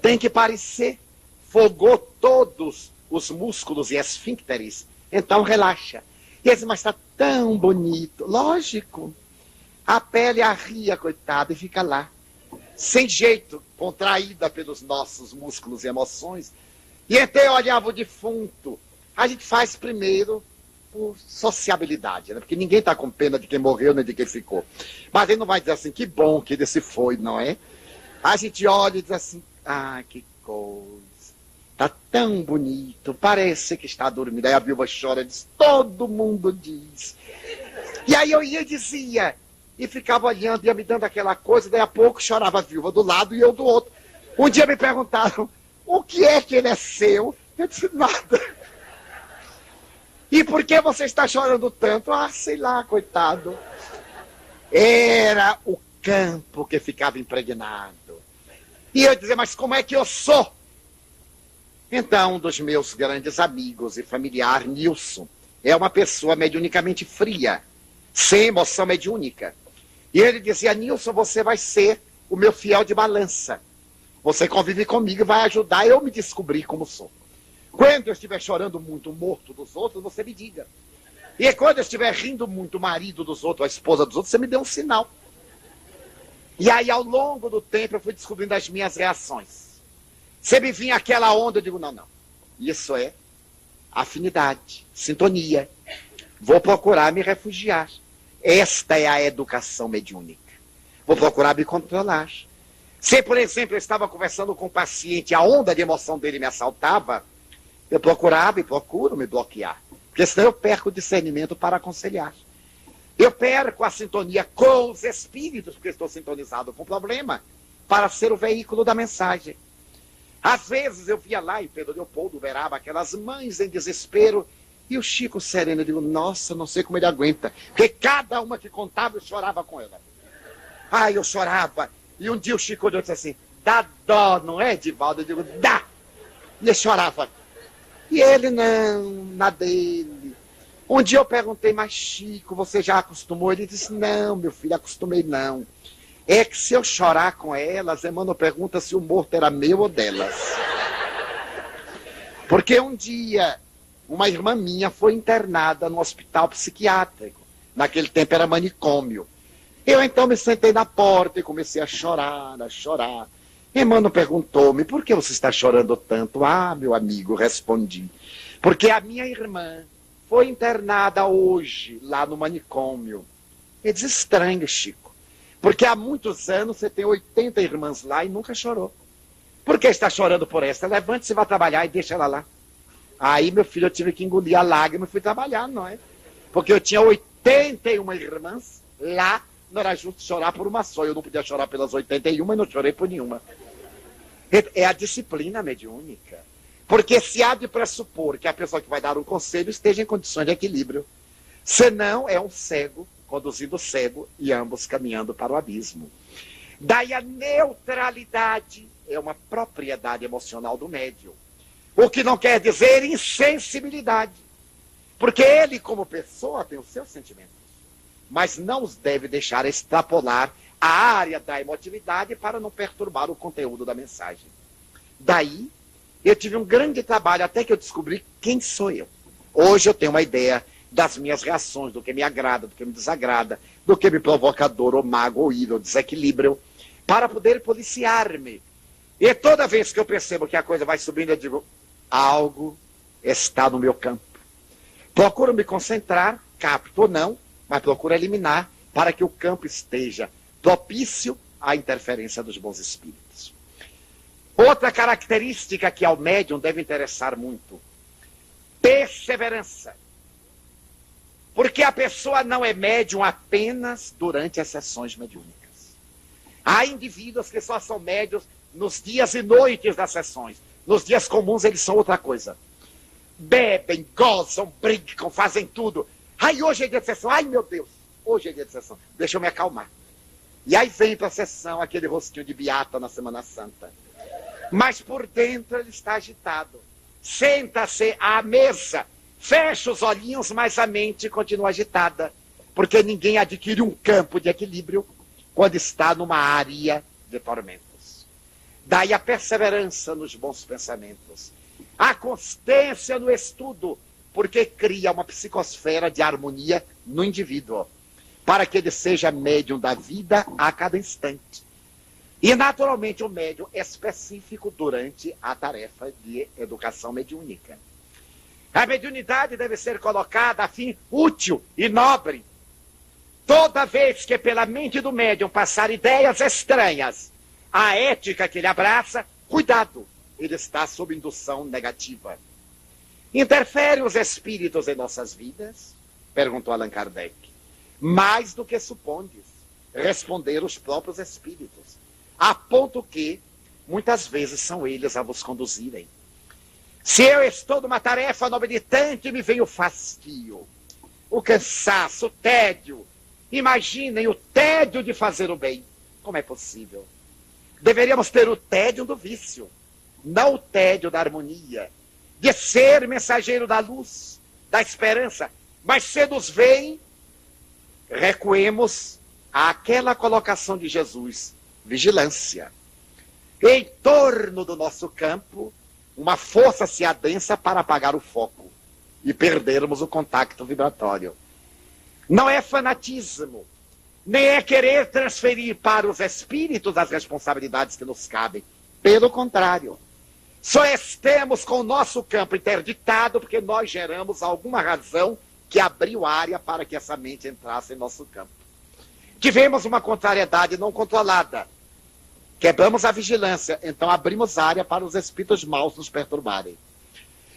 Tem que parecer, fogou todos os músculos e esfíncteres, então relaxa. E ele diz, mas está tão bonito. Lógico, a pele arria, coitada, e fica lá. Sem jeito, contraída pelos nossos músculos e emoções. E então eu olhava o defunto. A gente faz primeiro por sociabilidade, né? Porque ninguém está com pena de quem morreu nem de quem ficou. Mas ele não vai dizer assim, que bom que ele se foi, não é? A gente olha e diz assim, ah, que coisa. Está tão bonito, parece que está dormindo. Aí a viúva chora e diz, todo mundo diz. E aí eu ia e dizia... E ficava olhando, ia me dando aquela coisa, daí a pouco chorava a viúva do lado e eu do outro. Um dia me perguntaram, o que é que ele é seu? Eu disse, nada. E por que você está chorando tanto? Ah, sei lá, coitado. Era o campo que ficava impregnado. E eu dizia, mas como é que eu sou? Então, um dos meus grandes amigos e familiar, Nilson, é uma pessoa mediunicamente fria, sem emoção mediúnica. E ele dizia, Nilson, você vai ser o meu fiel de balança. Você convive comigo e vai ajudar eu me descobrir como sou. Quando eu estiver chorando muito morto dos outros, você me diga. E quando eu estiver rindo muito o marido dos outros, a esposa dos outros, você me dê um sinal. E aí, ao longo do tempo, eu fui descobrindo as minhas reações. Se me vinha aquela onda, eu digo, não. Isso é afinidade, sintonia. Vou procurar me refugiar. Esta é a educação mediúnica. Vou procurar me controlar. Se, por exemplo, eu estava conversando com um paciente, a onda de emoção dele me assaltava, eu procurava e procuro me bloquear. Porque senão eu perco o discernimento para aconselhar. Eu perco a sintonia com os espíritos, porque estou sintonizado com o problema, para ser o veículo da mensagem. Às vezes eu via lá em Pedro Leopoldo, Uberaba, aquelas mães em desespero, e o Chico sereno, eu digo, nossa, não sei como ele aguenta. Porque cada uma que contava, eu chorava com ela. Ai, eu chorava. E um dia o Chico olhou e disse assim, dá dó, não é, Edivaldo? Eu digo, dá. E ele chorava. E ele não, na dele. Um dia eu perguntei, mas Chico, você já acostumou? Ele disse, não, meu filho, acostumei não. É que se eu chorar com elas, Emmanuel pergunta se o morto era meu ou delas. Porque um dia... uma irmã minha foi internada no hospital psiquiátrico. Naquele tempo era manicômio. Eu então me sentei na porta e comecei a chorar, a chorar. Emmanuel perguntou-me, por que você está chorando tanto? Ah, meu amigo, respondi. Porque a minha irmã foi internada hoje, lá no manicômio. Ele diz, estranho, Chico. Porque há muitos anos você tem 80 irmãs lá e nunca chorou. Por que está chorando por essa? Levante-se, vá trabalhar e deixa ela lá. Aí, meu filho, eu tive que engolir a lágrima e fui trabalhar, não é? Porque eu tinha 81 irmãs lá, não era justo chorar por uma só. Eu não podia chorar pelas 81 e não chorei por nenhuma. É a disciplina mediúnica. Porque se há de pressupor que a pessoa que vai dar um conselho esteja em condições de equilíbrio. Senão, é um cego conduzindo o cego e ambos caminhando para o abismo. Daí a neutralidade é uma propriedade emocional do médium. O que não quer dizer insensibilidade. Porque ele, como pessoa, tem os seus sentimentos. Mas não os deve deixar extrapolar a área da emotividade para não perturbar o conteúdo da mensagem. Daí, eu tive um grande trabalho até que eu descobri quem sou eu. Hoje eu tenho uma ideia das minhas reações, do que me agrada, do que me desagrada, do que me provoca dor, ou mágoa, ou ira, ou desequilíbrio, para poder policiar-me. E toda vez que eu percebo que a coisa vai subindo, eu digo, algo está no meu campo. Procuro me concentrar, capto ou não, mas procuro eliminar para que o campo esteja propício à interferência dos bons espíritos. Outra característica que ao médium deve interessar muito, perseverança. Porque a pessoa não é médium apenas durante as sessões mediúnicas. Há indivíduos que só são médios nos dias e noites das sessões. Nos dias comuns eles são outra coisa. Bebem, gozam, brincam, fazem tudo. Ai, hoje é dia de sessão. Ai, meu Deus, hoje é dia de sessão. Deixa eu me acalmar. E aí vem para a sessão aquele rostinho de beata na Semana Santa. Mas por dentro ele está agitado. Senta-se à mesa, fecha os olhinhos, mas a mente continua agitada. Porque ninguém adquire um campo de equilíbrio quando está numa área de tormentos. Daí a perseverança nos bons pensamentos. A constância no estudo, porque cria uma psicosfera de harmonia no indivíduo, para que ele seja médium da vida a cada instante. E, naturalmente, o médium é específico durante a tarefa de educação mediúnica. A mediunidade deve ser colocada a fim útil e nobre. Toda vez que pela mente do médium passar ideias estranhas à ética que ele abraça, cuidado, ele está sob indução negativa. Interferem os espíritos em nossas vidas? Perguntou Allan Kardec. Mais do que supondes, responderam os próprios espíritos, a ponto que, muitas vezes, são eles a vos conduzirem. Se eu estou numa tarefa nobilitante, me vem o fastio, o cansaço, o tédio. Imaginem o tédio de fazer o bem. Como é possível? Deveríamos ter o tédio do vício, não o tédio da harmonia, de ser mensageiro da luz, da esperança. Mas se nos veem, recuemos àquela colocação de Jesus, vigilância. Em torno do nosso campo, uma força se adensa para apagar o foco e perdermos o contato vibratório. Não é fanatismo, nem é querer transferir para os espíritos as responsabilidades que nos cabem. Pelo contrário, só estamos com o nosso campo interditado porque nós geramos alguma razão que abriu área para que essa mente entrasse em nosso campo. Tivemos uma contrariedade não controlada. Quebramos a vigilância, então abrimos área para os espíritos maus nos perturbarem.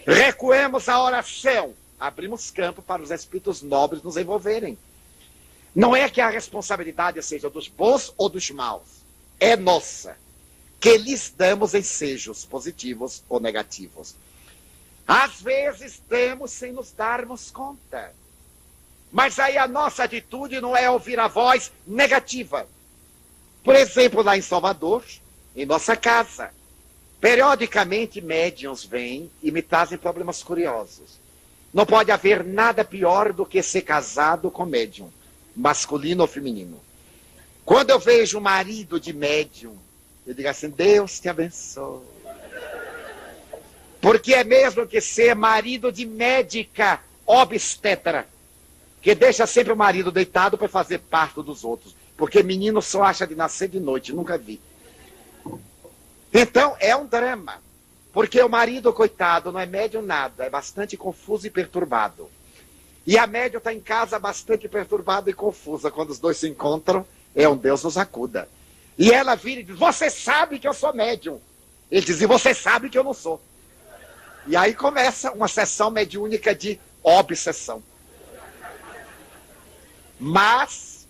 Recuemos a oração, abrimos campo para os espíritos nobres nos envolverem. Não é que a responsabilidade seja dos bons ou dos maus, é nossa, que lhes damos ensejos positivos ou negativos. Às vezes damos sem nos darmos conta. Mas aí a nossa atitude não é ouvir a voz negativa. Por exemplo, lá em Salvador, em nossa casa, periodicamente médiuns vêm e me trazem problemas curiosos. Não pode haver nada pior do que ser casado com médium, masculino ou feminino. Quando eu vejo um marido de médium, eu digo assim, Deus te abençoe. Porque é mesmo que ser marido de médica obstetra, que deixa sempre o marido deitado para fazer parto dos outros. Porque menino só acha de nascer de noite, nunca vi. Então, é um drama. Porque o marido, coitado, não é médium nada, é bastante confuso e perturbado. E a médium está em casa bastante perturbada e confusa. Quando os dois se encontram, é um Deus nos acuda. E ela vira e diz, você sabe que eu sou médium. Ele diz, e você sabe que eu não sou. E aí começa uma sessão mediúnica de obsessão. Mas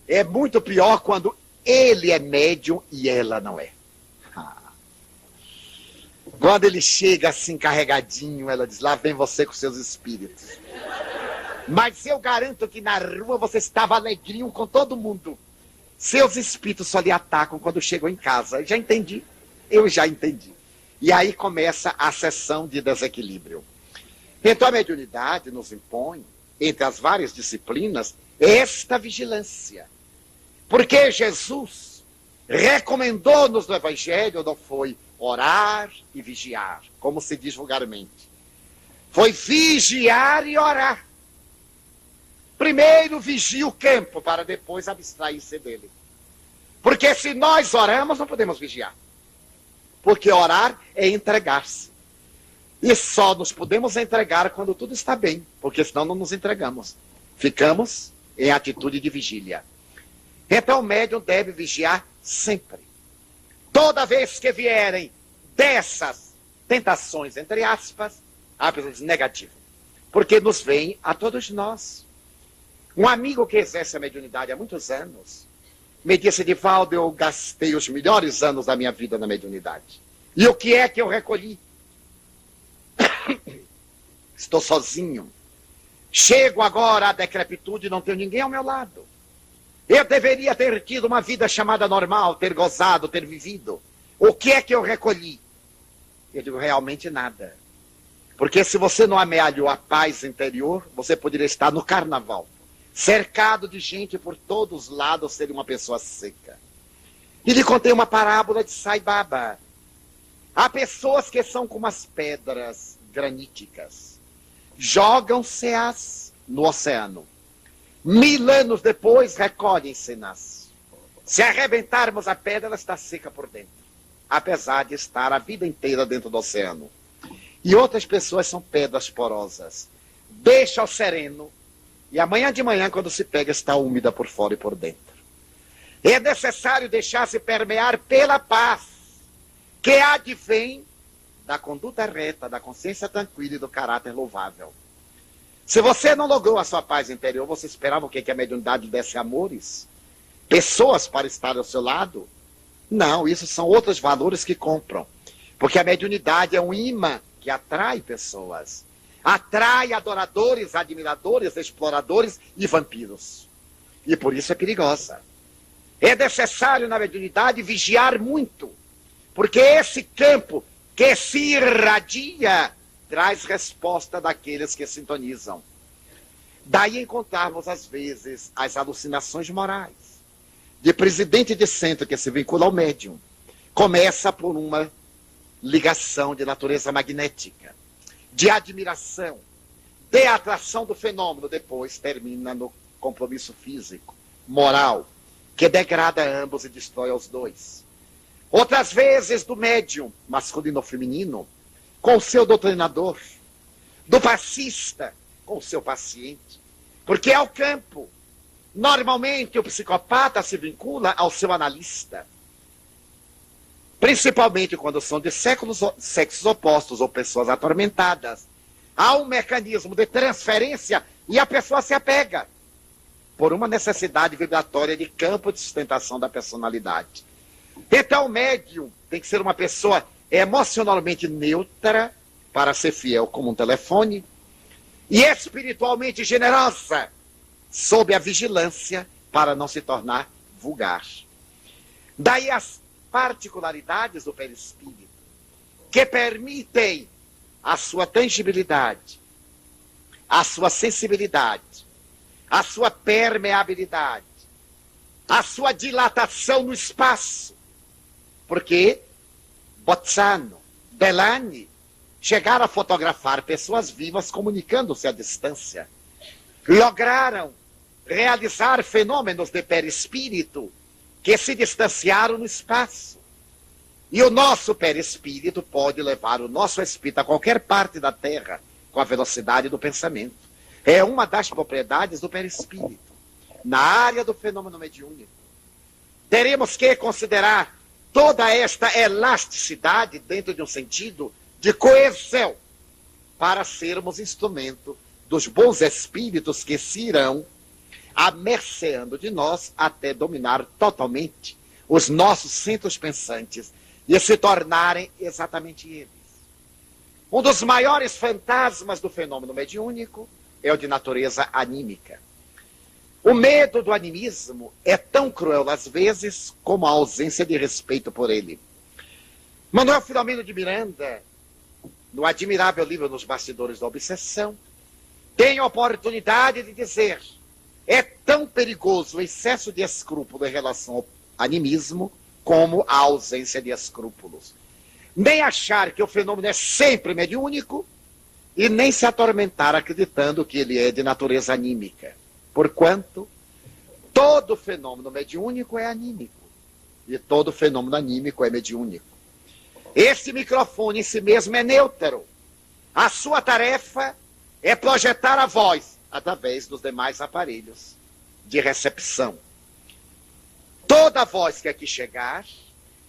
é muito pior quando ele é médium e ela não é. Quando ele chega assim carregadinho, ela diz, lá vem você com seus espíritos. Mas eu garanto que na rua você estava alegrinho com todo mundo. Seus espíritos só lhe atacam quando chegam em casa. Já entendi, eu já entendi. E aí começa a sessão de desequilíbrio. Então a mediunidade nos impõe, entre as várias disciplinas, esta vigilância. Porque Jesus recomendou-nos no Evangelho, não foi orar e vigiar, como se diz vulgarmente. Foi vigiar e orar. Primeiro vigia o campo, para depois abstrair-se dele. Porque se nós oramos, não podemos vigiar. Porque orar é entregar-se. E só nos podemos entregar quando tudo está bem, porque senão não nos entregamos. Ficamos em atitude de vigília. Então o médium deve vigiar sempre. Toda vez que vierem dessas tentações, entre aspas, negativo. Porque nos vem a todos nós. Um amigo que exerce a mediunidade há muitos anos me disse: Divaldo, eu gastei os melhores anos da minha vida na mediunidade. E o que é que eu recolhi? Estou sozinho. Chego agora à decrepitude e não tenho ninguém ao meu lado. Eu deveria ter tido uma vida chamada normal, ter gozado, ter vivido. O que é que eu recolhi? Eu digo: realmente nada. Porque se você não amealhou a paz interior, você poderia estar no carnaval, cercado de gente por todos os lados, ser uma pessoa seca. E lhe contei uma parábola de Sai Baba. Há pessoas que são como as pedras graníticas. Jogam-se-as no oceano. 1000 anos depois, recolhem-se-nas. Se arrebentarmos a pedra, ela está seca por dentro, apesar de estar a vida inteira dentro do oceano. E outras pessoas são pedras porosas. Deixa o sereno, e amanhã de manhã, quando se pega, está úmida por fora e por dentro. É necessário deixar-se permear pela paz, que advém da conduta reta, da consciência tranquila e do caráter louvável. Se você não logrou a sua paz interior, você esperava o quê? Que a mediunidade desse amores? Pessoas para estar ao seu lado? Não, isso são outros valores que compram. Porque a mediunidade é um imã que atrai pessoas. Atrai adoradores, admiradores, exploradores e vampiros. E por isso é perigosa. É necessário na mediunidade vigiar muito. Porque esse campo que se irradia traz resposta daqueles que sintonizam. Daí encontrarmos, às vezes, as alucinações morais. De presidente de centro que se vincula ao médium. Começa por uma ligação de natureza magnética, de admiração, de atração do fenômeno. Depois termina no compromisso físico, moral, que degrada ambos e destrói os dois. Outras vezes do médium, masculino ou feminino, com o seu doutrinador, do passista com o seu paciente, porque é o campo. Normalmente o psicopata se vincula ao seu analista, principalmente quando são de sexos opostos ou pessoas atormentadas. Há um mecanismo de transferência e a pessoa se apega por uma necessidade vibratória de campo de sustentação da personalidade. Então o médium tem que ser uma pessoa emocionalmente neutra para ser fiel como um telefone e espiritualmente generosa, sob a vigilância para não se tornar vulgar. Daí as particularidades do perispírito, que permitem a sua tangibilidade, a sua sensibilidade, a sua permeabilidade, a sua dilatação no espaço. Porque Bozzano, Bellani chegaram a fotografar pessoas vivas comunicando-se à distância. Lograram realizar fenômenos de perispírito que se distanciaram no espaço. E o nosso perispírito pode levar o nosso espírito a qualquer parte da Terra com a velocidade do pensamento. É uma das propriedades do perispírito. Na área do fenômeno mediúnico, teremos que considerar toda esta elasticidade dentro de um sentido de coesão para sermos instrumento dos bons espíritos que se irão amerceando de nós até dominar totalmente os nossos centros pensantes e se tornarem exatamente eles. Um dos maiores fantasmas do fenômeno mediúnico é o de natureza anímica. O medo do animismo é tão cruel às vezes como a ausência de respeito por ele. Manuel Filomeno de Miranda, no admirável livro Nos Bastidores da Obsessão, tem a oportunidade de dizer: é tão perigoso o excesso de escrúpulo em relação ao animismo como a ausência de escrúpulos. Nem achar que o fenômeno é sempre mediúnico e nem se atormentar acreditando que ele é de natureza anímica. Porquanto todo fenômeno mediúnico é anímico e todo fenômeno anímico é mediúnico. Esse microfone em si mesmo é neutro. A sua tarefa é projetar a voz através dos demais aparelhos de recepção. Toda voz que aqui chegar,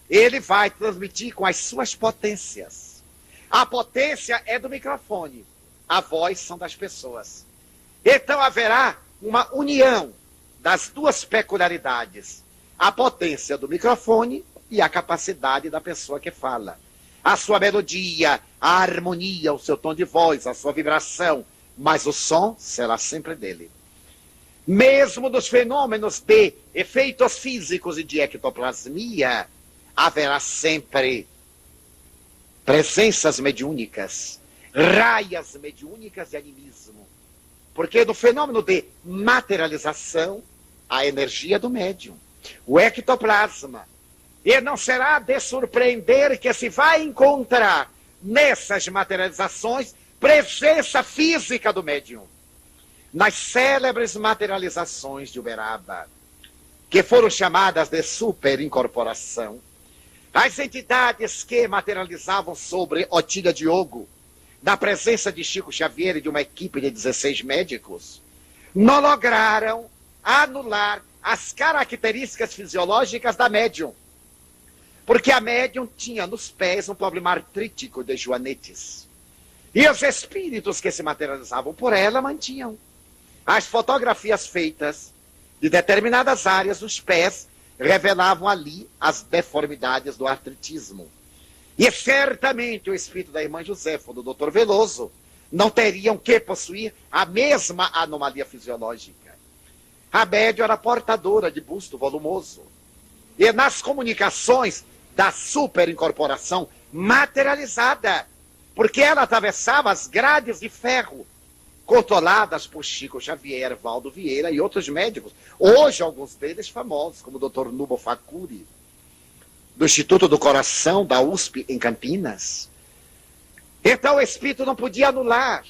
ele vai transmitir com as suas potências. A potência é do microfone, a voz são das pessoas. Então haverá uma união das duas peculiaridades, a potência do microfone e a capacidade da pessoa que fala. A sua melodia, a harmonia, o seu tom de voz, a sua vibração, mas o som será sempre dele. Mesmo nos fenômenos de efeitos físicos e de ectoplasmia, haverá sempre presenças mediúnicas, raias mediúnicas de animismo. Porque no fenômeno de materialização, a energia do médium, o ectoplasma. E não será de surpreender que se vai encontrar nessas materializações presença física do médium. Nas célebres materializações de Uberaba, que foram chamadas de superincorporação, as entidades que materializavam sobre Otília Diogo, na presença de Chico Xavier e de uma equipe de 16 médicos, não lograram anular as características fisiológicas da médium. Porque a médium tinha nos pés um problema artrítico de joanetes. E os espíritos que se materializavam por ela mantinham. As fotografias feitas de determinadas áreas dos pés revelavam ali as deformidades do artritismo. E certamente o espírito da irmã Josefa ou do Dr. Veloso não teriam que possuir a mesma anomalia fisiológica. A médium era portadora de busto volumoso. E nas comunicações da superincorporação materializada, porque ela atravessava as grades de ferro, controladas por Chico Xavier, Valdo Vieira e outros médicos, hoje alguns deles famosos, como o Dr. Nubo Facuri, do Instituto do Coração, da USP, em Campinas. Então o espírito não podia anular,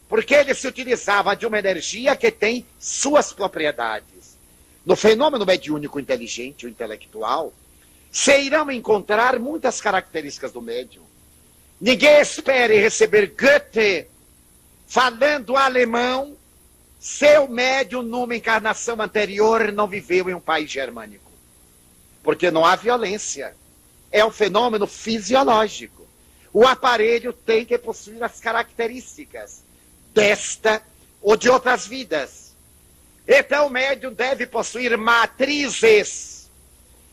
porque ele se utilizava de uma energia que tem suas propriedades. No fenômeno mediúnico inteligente ou intelectual, se irão encontrar muitas características do médium. Ninguém espere receber Goethe falando alemão, seu médium numa encarnação anterior não viveu em um país germânico. Porque não há violência. É um fenômeno fisiológico. O aparelho tem que possuir as características desta ou de outras vidas. Então o médium deve possuir matrizes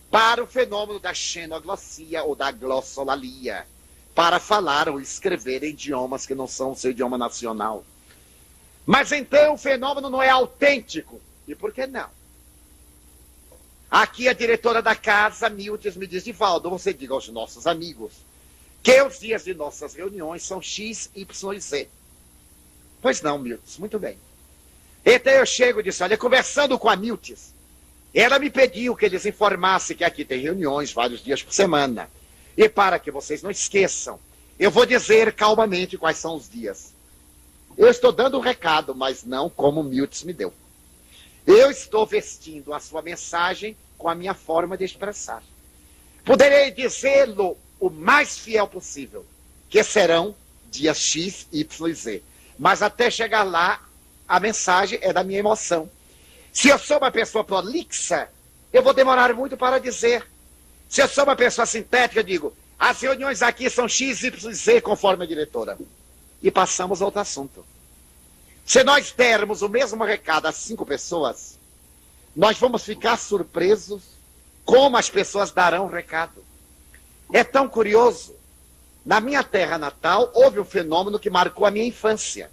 para o fenômeno da xenoglossia ou da glossolalia, para falar ou escrever em idiomas que não são o seu idioma nacional. Mas então o fenômeno não é autêntico. E por que não? Aqui a diretora da casa, Mildes, me diz: Divaldo, você diga aos nossos amigos que os dias de nossas reuniões são X, Y e Z. Pois não, Mildes, muito bem. Então eu chego e disse: olha, conversando com a Mildes, ela me pediu que eles informassem que aqui tem reuniões vários dias por semana. E para que vocês não esqueçam, eu vou dizer calmamente quais são os dias. Eu estou dando um recado, mas não como Mildes me deu. Eu estou vestindo a sua mensagem com a minha forma de expressar. Poderei dizê-lo o mais fiel possível, que serão dias X, Y e Z. Mas até chegar lá, a mensagem é da minha emoção. Se eu sou uma pessoa prolixa, eu vou demorar muito para dizer. Se eu sou uma pessoa sintética, eu digo: as reuniões aqui são X, Y e Z, conforme a diretora. E passamos a outro assunto. Se nós dermos o mesmo recado a 5 pessoas, nós vamos ficar surpresos como as pessoas darão o recado. É tão curioso. Na minha terra natal, houve um fenômeno que marcou a minha infância.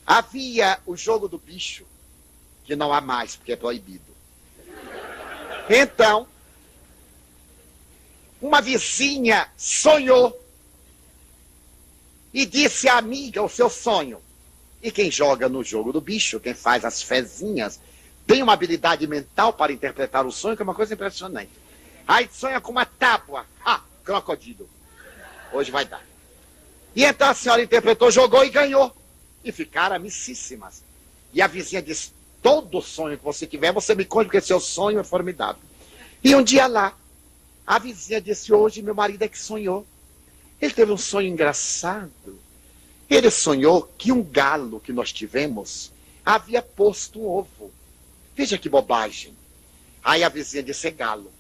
Havia o jogo do bicho, que não há mais, porque é proibido. Então, uma vizinha sonhou e disse à amiga o seu sonho. E quem joga no jogo do bicho, quem faz as fezinhas, tem uma habilidade mental para interpretar o sonho, que é uma coisa impressionante. Aí sonha com uma tábua. Ah, crocodilo. Hoje vai dar. E então a senhora interpretou, jogou e ganhou. E ficaram amicíssimas. E a vizinha disse: todo sonho que você tiver, você me conta, porque seu sonho é formidável. E um dia lá, a vizinha disse: hoje meu marido é que sonhou. Ele teve um sonho engraçado. Ele sonhou que um galo que nós tivemos havia posto um ovo. Veja que bobagem. Aí a vizinha disse: é galo.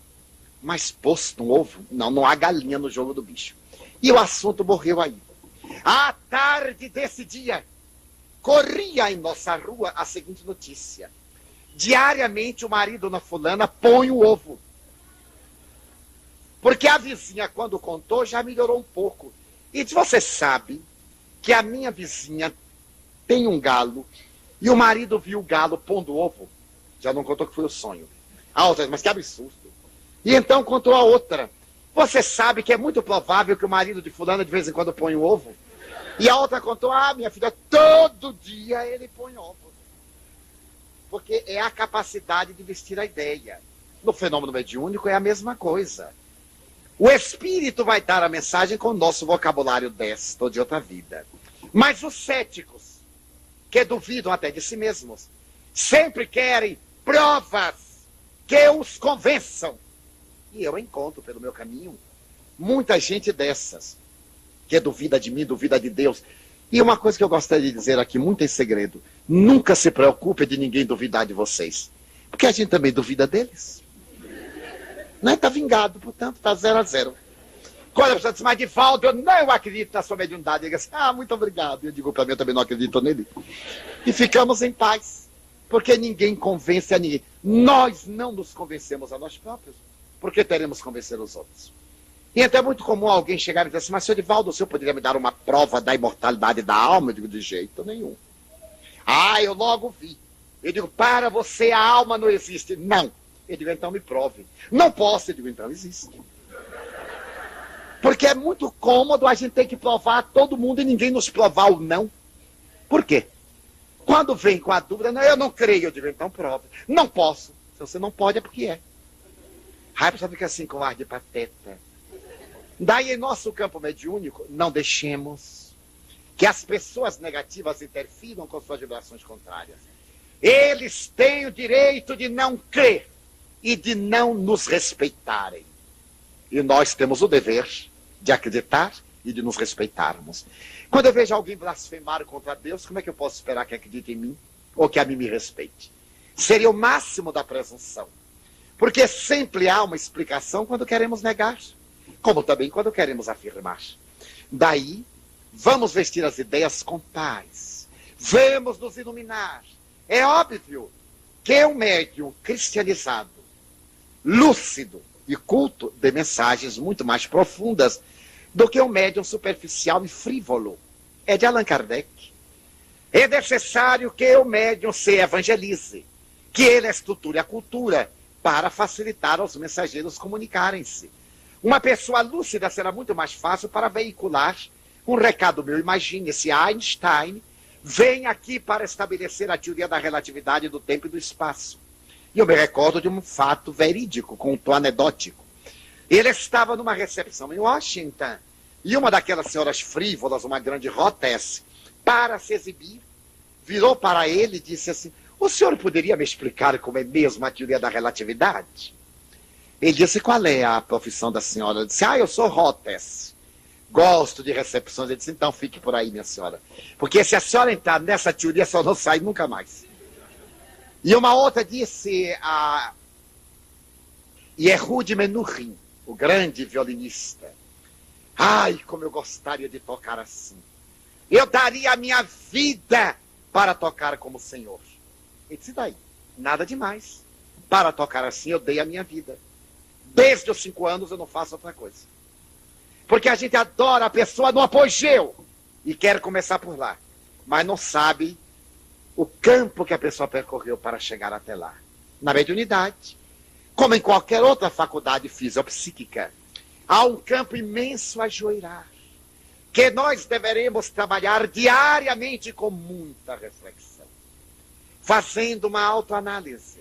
Mas posto um ovo? Não, não há galinha no jogo do bicho. E o assunto morreu aí. À tarde desse dia, corria em nossa rua a seguinte notícia: diariamente o marido da fulana põe o ovo. Porque a vizinha, quando contou, já melhorou um pouco. E você sabe que a minha vizinha tem um galo e o marido viu o galo pondo ovo? Já não contou que foi o sonho. A outra, mas que absurdo. E então contou a outra: você sabe que é muito provável que o marido de fulana de vez em quando põe o ovo? E a outra contou: minha filha, todo dia ele põe ovo. Porque é a capacidade de vestir a ideia. No fenômeno mediúnico é a mesma coisa. O espírito vai dar a mensagem com o nosso vocabulário desta ou de outra vida. Mas os céticos, que duvidam até de si mesmos, sempre querem provas que os convençam. E eu encontro pelo meu caminho muita gente dessas, que duvida de mim, duvida de Deus. E uma coisa que eu gostaria de dizer aqui, muito em segredo: nunca se preocupe de ninguém duvidar de vocês, porque a gente também duvida deles. Não está vingado, portanto, está 0-0. Quando a pessoa diz: mas Divaldo, eu não acredito na sua mediunidade, eu digo assim: muito obrigado. Eu digo para mim, eu também não acredito nele. E ficamos em paz, porque ninguém convence a ninguém. Nós não nos convencemos a nós próprios, porque teremos que convencer os outros. E então é muito comum alguém chegar e dizer assim: mas senhor Divaldo, o senhor poderia me dar uma prova da imortalidade da alma? Eu digo: de jeito nenhum. Eu logo vi. Eu digo: para você a alma não existe. Não. Eu digo: então me prove. Não posso. Eu digo: então existe. Porque é muito cômodo a gente ter que provar a todo mundo e ninguém nos provar o não. Por quê? Quando vem com a dúvida: não, eu não creio. Eu digo: então prove. Não posso. Se você não pode, é porque é. Aí a pessoa fica assim com ar de pateta. Daí, em nosso campo mediúnico, não deixemos que as pessoas negativas interfiram com suas vibrações contrárias. Eles têm o direito de não crer e de não nos respeitarem. E nós temos o dever de acreditar e de nos respeitarmos. Quando eu vejo alguém blasfemar contra Deus, como é que eu posso esperar que acredite em mim ou que a mim me respeite? Seria o máximo da presunção. Porque sempre há uma explicação quando queremos negar, como também quando queremos afirmar. Daí, vamos vestir as ideias com paz. Vamos nos iluminar. É óbvio que um médium cristianizado, lúcido e culto, de mensagens muito mais profundas do que um médium superficial e frívolo. É de Allan Kardec. É necessário que o médium se evangelize, que ele estruture a cultura para facilitar aos mensageiros comunicarem-se. Uma pessoa lúcida será muito mais fácil para veicular um recado meu. Imagine se Einstein vem aqui para estabelecer a teoria da relatividade do tempo e do espaço. E eu me recordo de um fato verídico, com um tom anedótico. Ele estava numa recepção em Washington, e uma daquelas senhoras frívolas, uma grande hostess, para se exibir, virou para ele e disse assim: o senhor poderia me explicar como é mesmo a teoria da relatividade? Ele disse: qual é a profissão da senhora? Ele disse: eu sou hostess. Gosto de recepções. Ele disse: então fique por aí, minha senhora. Porque se a senhora entrar nessa teoria, só não sai nunca mais. E uma outra disse a Yehud Menuhin, o grande violinista: como eu gostaria de tocar assim. Eu daria a minha vida para tocar como o Senhor. Ele disse: daí, nada demais. Para tocar assim, eu dei a minha vida. Desde os 5 anos eu não faço outra coisa. Porque a gente adora a pessoa no apogeu e quer começar por lá, mas não sabe o campo que a pessoa percorreu para chegar até lá. Na mediunidade, como em qualquer outra faculdade fisiopsíquica, há um campo imenso a joirar, que nós deveremos trabalhar diariamente com muita reflexão, fazendo uma autoanálise,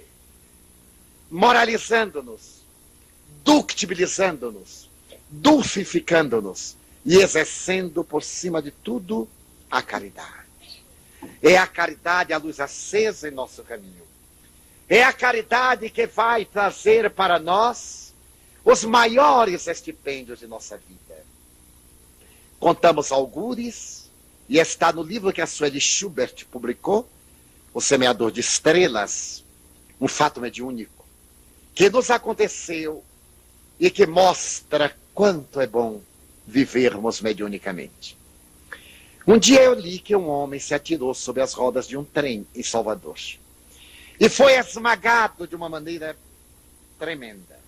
moralizando-nos, ductibilizando-nos, dulcificando-nos e exercendo por cima de tudo a caridade. É a caridade a luz acesa em nosso caminho. É a caridade que vai trazer para nós os maiores estipêndios de nossa vida. Contamos algures, e está no livro que a Sueli Schubert publicou, O Semeador de Estrelas, um fato mediúnico, que nos aconteceu e que mostra quanto é bom vivermos mediunicamente. Um dia eu li que um homem se atirou sobre as rodas de um trem em Salvador. E foi esmagado de uma maneira tremenda.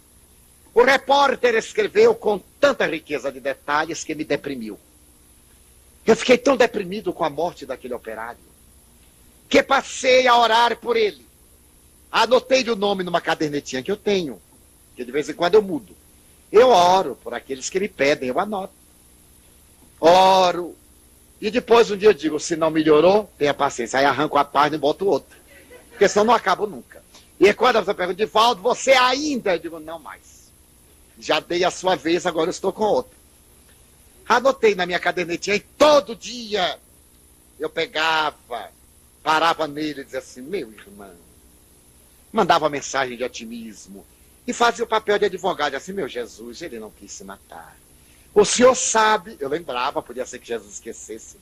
O repórter escreveu com tanta riqueza de detalhes que me deprimiu. Eu fiquei tão deprimido com a morte daquele operário, que passei a orar por ele. Anotei o nome numa cadernetinha que eu tenho, que de vez em quando eu mudo. Eu oro por aqueles que me pedem, eu anoto. Oro. E depois um dia eu digo, se não melhorou, tenha paciência. Aí arranco a página e boto outra. Porque senão não acabo nunca. E quando a pessoa pergunta, Divaldo, você ainda? Eu digo, não mais. Já dei a sua vez, agora eu estou com outra. Anotei na minha cadernetinha e todo dia eu pegava, parava nele e dizia assim, meu irmão. Mandava mensagem de otimismo. E fazia o papel de advogado, assim, meu Jesus, ele não quis se matar. O senhor sabe, eu lembrava, podia ser que Jesus esquecesse.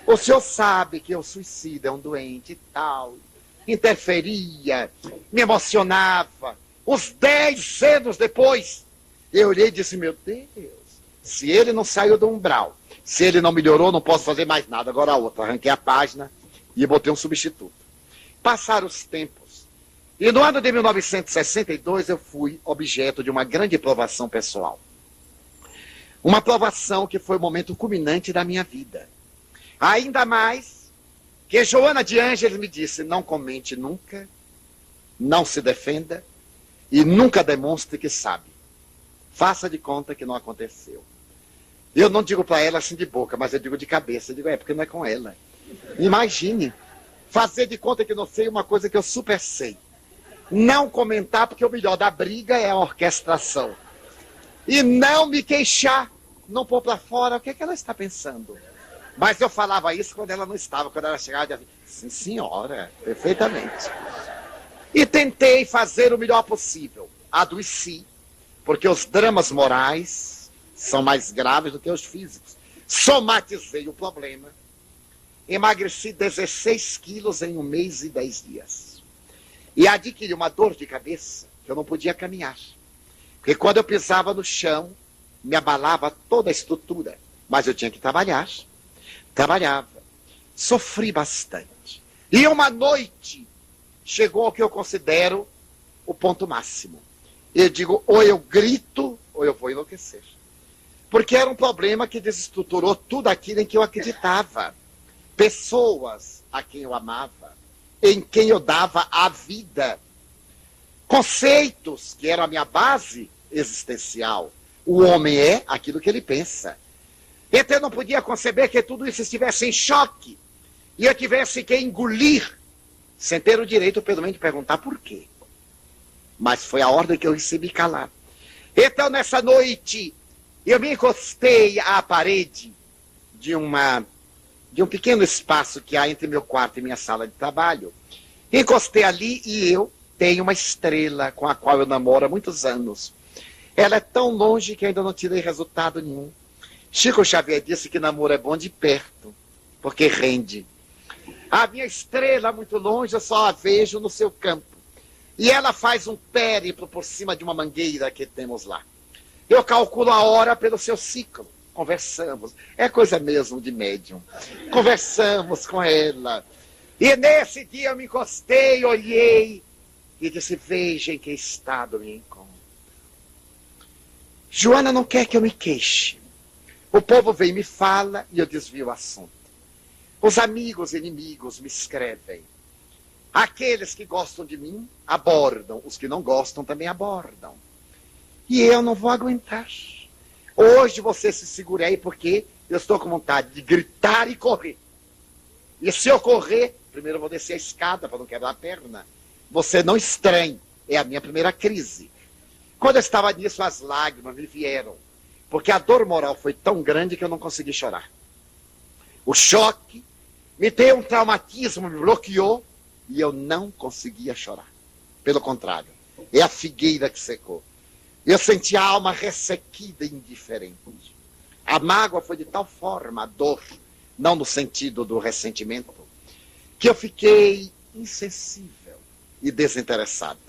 O senhor sabe que o suicídio é um doente e tal. Interferia, me emocionava. Uns 10 anos depois, eu olhei e disse, meu Deus, se ele não saiu do umbral, se ele não melhorou, não posso fazer mais nada. Agora a outra, arranquei a página e botei um substituto. Passaram os tempos. E no ano de 1962 eu fui objeto de uma grande provação pessoal. Uma provação que foi o momento culminante da minha vida. Ainda mais que Joana de Ângeles me disse, não comente nunca, não se defenda e nunca demonstre que sabe. Faça de conta que não aconteceu. Eu não digo para ela assim de boca, mas eu digo de cabeça. Eu digo, porque não é com ela. Imagine, fazer de conta que não sei uma coisa que eu super sei. Não comentar, porque o melhor da briga é a orquestração. E não me queixar, não pôr para fora o que é que ela está pensando. Mas eu falava isso quando ela não estava, quando ela chegava, eu dizia, sim senhora, perfeitamente. E tentei fazer o melhor possível. Adoeci, porque os dramas morais são mais graves do que os físicos. Somatizei o problema, emagreci 16 quilos em 1 mês e 10 dias. E adquiri uma dor de cabeça que eu não podia caminhar. Porque quando eu pisava no chão, me abalava toda a estrutura. Mas eu tinha que trabalhar. Trabalhava. Sofri bastante. E uma noite chegou ao que eu considero o ponto máximo. Eu digo, ou eu grito, ou eu vou enlouquecer. Porque era um problema que desestruturou tudo aquilo em que eu acreditava. Pessoas a quem eu amava, em quem eu dava a vida. Conceitos que eram a minha base existencial. O homem é aquilo que ele pensa. Então eu não podia conceber que tudo isso estivesse em choque. E eu tivesse que engolir, sem ter o direito, pelo menos, de perguntar por quê. Mas foi a ordem que eu recebi calar. Então, nessa noite, eu me encostei à parede de um pequeno espaço que há entre meu quarto e minha sala de trabalho. Encostei ali e eu tenho uma estrela com a qual eu namoro há muitos anos. Ela é tão longe que ainda não tirei resultado nenhum. Chico Xavier disse que namoro é bom de perto, porque rende. A minha estrela muito longe, eu só a vejo no seu campo. E ela faz um périplo por cima de uma mangueira que temos lá. Eu calculo a hora pelo seu ciclo. Conversamos. É coisa mesmo de médium. Conversamos com ela. E nesse dia eu me encostei, olhei e disse, veja em que estado me encontro. Joana não quer que eu me queixe. O povo vem e me fala e eu desvio o assunto. Os amigos e inimigos me escrevem. Aqueles que gostam de mim abordam, os que não gostam também abordam. E eu não vou aguentar. Hoje você se segura aí porque eu estou com vontade de gritar e correr. E se eu correr, primeiro eu vou descer a escada para não quebrar a perna. Você não estranhe, é a minha primeira crise. Quando eu estava nisso, as lágrimas me vieram. Porque a dor moral foi tão grande que eu não consegui chorar. O choque me deu um traumatismo, me bloqueou e eu não conseguia chorar. Pelo contrário, é a figueira que secou. Eu senti a alma ressequida e indiferente. A mágoa foi de tal forma, a dor, não no sentido do ressentimento, que eu fiquei insensível e desinteressado.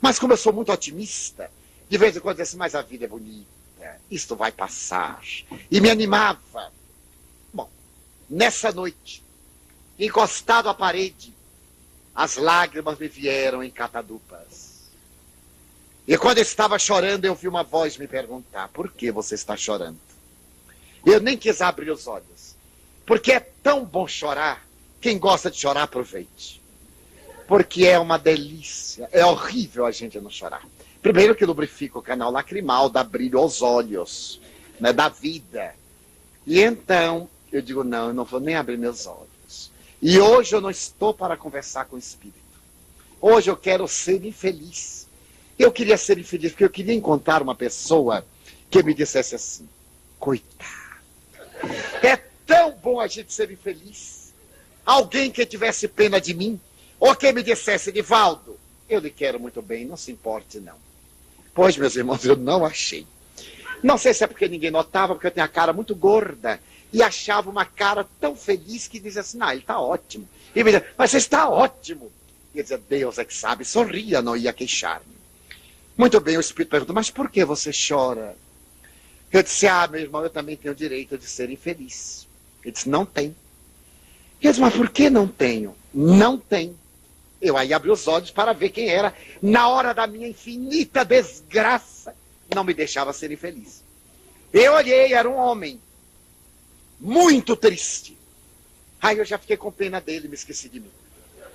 Mas como eu sou muito otimista, de vez em quando eu disse, mas a vida é bonita, isto vai passar. E me animava. Bom, Nessa noite, encostado à parede, as lágrimas me vieram em catadupas. E quando eu estava chorando, eu vi uma voz me perguntar: por que você está chorando? Eu nem quis abrir os olhos, porque é tão bom chorar. Quem gosta de chorar, aproveite. Porque é uma delícia. É horrível a gente não chorar. Primeiro que lubrifica o canal lacrimal, dá brilho aos olhos, né, da vida. E então, eu digo, não, eu não vou nem abrir meus olhos. E hoje eu não estou para conversar com o Espírito. Hoje eu quero ser infeliz. Eu queria ser infeliz porque eu queria encontrar uma pessoa que me dissesse assim: coitado, é tão bom a gente ser infeliz. Alguém que tivesse pena de mim, ou que me dissesse: Divaldo, eu lhe quero muito bem, não se importe não. Pois, meus irmãos, eu não achei. Não sei se é porque ninguém notava, porque eu tenho a cara muito gorda, e achava uma cara tão feliz que dizia assim: ele está ótimo. E me dizia: mas você está ótimo. E eu dizia: Deus é que sabe, sorria, não ia queixar-me. Muito bem, o Espírito perguntou: mas por que você chora? Eu disse: meu irmão, eu também tenho o direito de ser infeliz. Ele disse: não tem. Eu disse: mas por que não tenho? Não tem. Eu aí abri os olhos para ver quem era. Na hora da minha infinita desgraça, não me deixava ser infeliz. Eu olhei, era um homem muito triste. Aí eu já fiquei com pena dele, me esqueci de mim.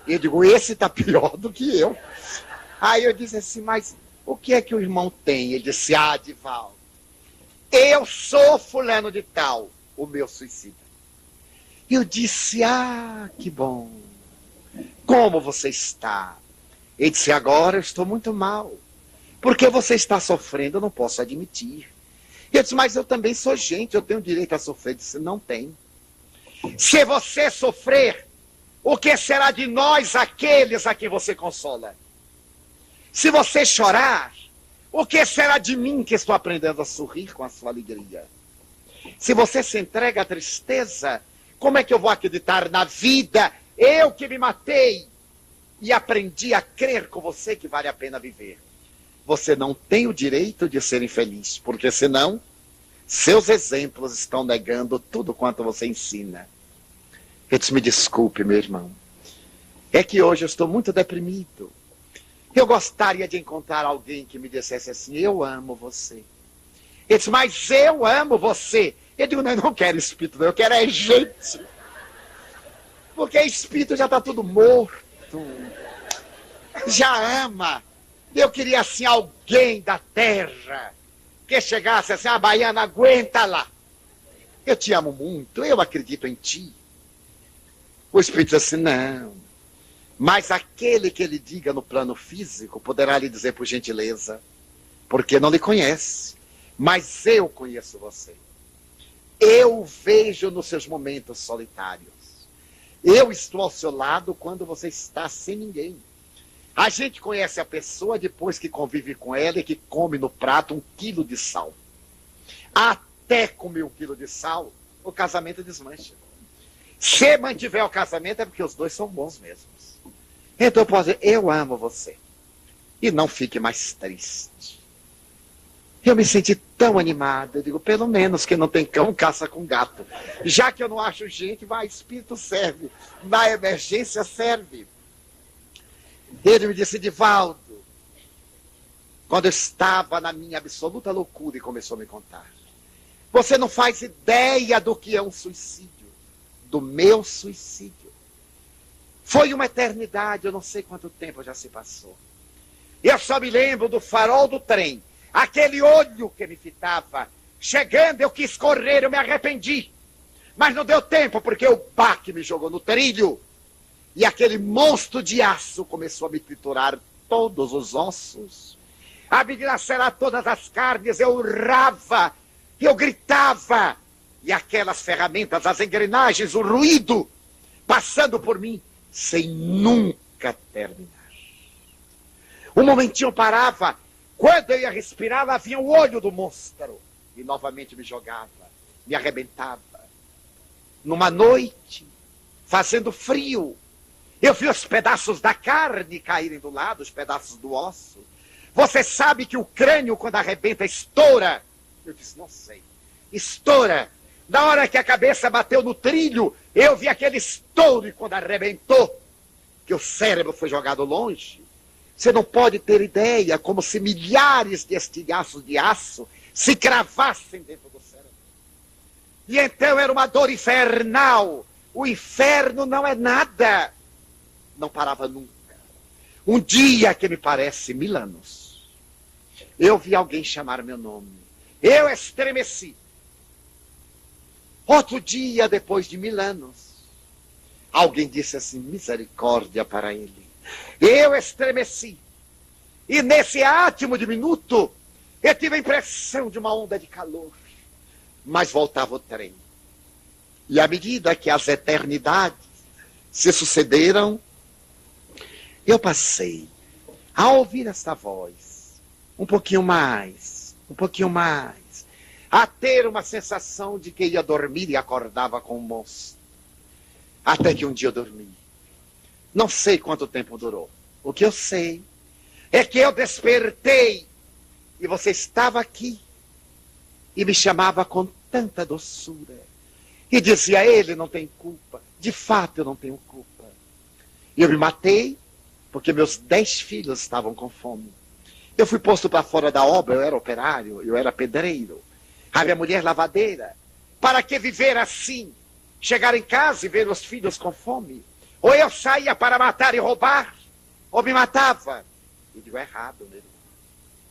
E eu digo: esse está pior do que eu. Aí eu disse assim: mas o que é que o irmão tem? Ele disse: Divaldo, eu sou fulano de tal, o meu suicida. Eu disse: que bom. Como você está? Ele disse: agora eu estou muito mal. Porque você está sofrendo, eu não posso admitir. Eu disse: mas eu também sou gente, eu tenho direito a sofrer. Ele disse: não tem. Se você sofrer, o que será de nós, aqueles a quem você consola? Se você chorar, o que será de mim, que estou aprendendo a sorrir com a sua alegria? Se você se entrega à tristeza, como é que eu vou acreditar na vida? Eu que me matei e aprendi a crer com você que vale a pena viver. Você não tem o direito de ser infeliz, porque senão seus exemplos estão negando tudo quanto você ensina. Eu disse: me desculpe, meu irmão. É que hoje eu estou muito deprimido. Eu gostaria de encontrar alguém que me dissesse assim: eu amo você. Ele disse: mas eu amo você. Eu digo: não, eu não quero espírito, não, eu quero é gente. Porque espírito já está tudo morto. Já ama. Eu queria assim alguém da terra que chegasse assim: baiana, aguenta lá. Eu te amo muito, eu acredito em ti. O espírito disse assim: não. Mas aquele que lhe diga no plano físico poderá lhe dizer por gentileza, porque não lhe conhece. Mas eu conheço você. Eu vejo nos seus momentos solitários. Eu estou ao seu lado quando você está sem ninguém. A gente conhece a pessoa depois que convive com ela e que come no prato 1 quilo de sal. Até comer 1 quilo de sal, o casamento desmancha. Se mantiver o casamento é porque os dois são bons mesmos. Então eu posso dizer: eu amo você. E não fique mais triste. Eu me senti tão animado. Eu digo: pelo menos que não tem cão, caça com gato. Já que eu não acho gente, vai, espírito serve. Na emergência serve. Ele me disse: Divaldo, quando eu estava na minha absoluta loucura, e começou a me contar: você não faz ideia do que é um suicídio. Do meu suicídio. Foi uma eternidade, eu não sei quanto tempo já se passou. Eu só me lembro do farol do trem, aquele olho que me fitava. Chegando, eu quis correr, eu me arrependi. Mas não deu tempo, porque o baque me jogou no trilho. E aquele monstro de aço começou a me triturar todos os ossos, a me dilacerar todas as carnes. Eu urrava, eu gritava. E aquelas ferramentas, as engrenagens, o ruído, passando por mim, sem nunca terminar. Um momentinho parava. Quando eu ia respirar, lá vinha o olho do monstro. E novamente me jogava, me arrebentava. Numa noite, fazendo frio, eu vi os pedaços da carne caírem do lado, os pedaços do osso. Você sabe que o crânio, quando arrebenta, estoura? Eu disse: não sei. Estoura. Na hora que a cabeça bateu no trilho, Eu vi aquele estouro e quando arrebentou, que o cérebro foi jogado longe, você não pode ter ideia como se milhares de estilhaços de aço se cravassem dentro do cérebro. E então era uma dor infernal. O inferno não é nada. Não parava nunca. Um dia, que me parece 1000 anos, eu vi alguém chamar meu nome. Eu estremeci. Outro dia, depois de 1000 anos, alguém disse assim, misericórdia para ele. Eu estremeci. E nesse átimo de minuto, eu tive a impressão de uma onda de calor. Mas voltava o trem. E à medida que as eternidades se sucederam, eu passei a ouvir esta voz, um pouquinho mais, a ter uma sensação de que ia dormir e acordava com um monstro. Até que um dia eu dormi. Não sei quanto tempo durou. O que eu sei é que eu despertei e você estava aqui e me chamava com tanta doçura. E dizia, ele não tem culpa. De fato, eu não tenho culpa. E eu me matei porque meus 10 filhos estavam com fome. Eu fui posto para fora da obra, eu era operário, eu era pedreiro. A minha mulher lavadeira. Para que viver assim? Chegar em casa e ver os filhos com fome? Ou eu saía para matar e roubar, ou me matava. E digo, errado, meu irmão.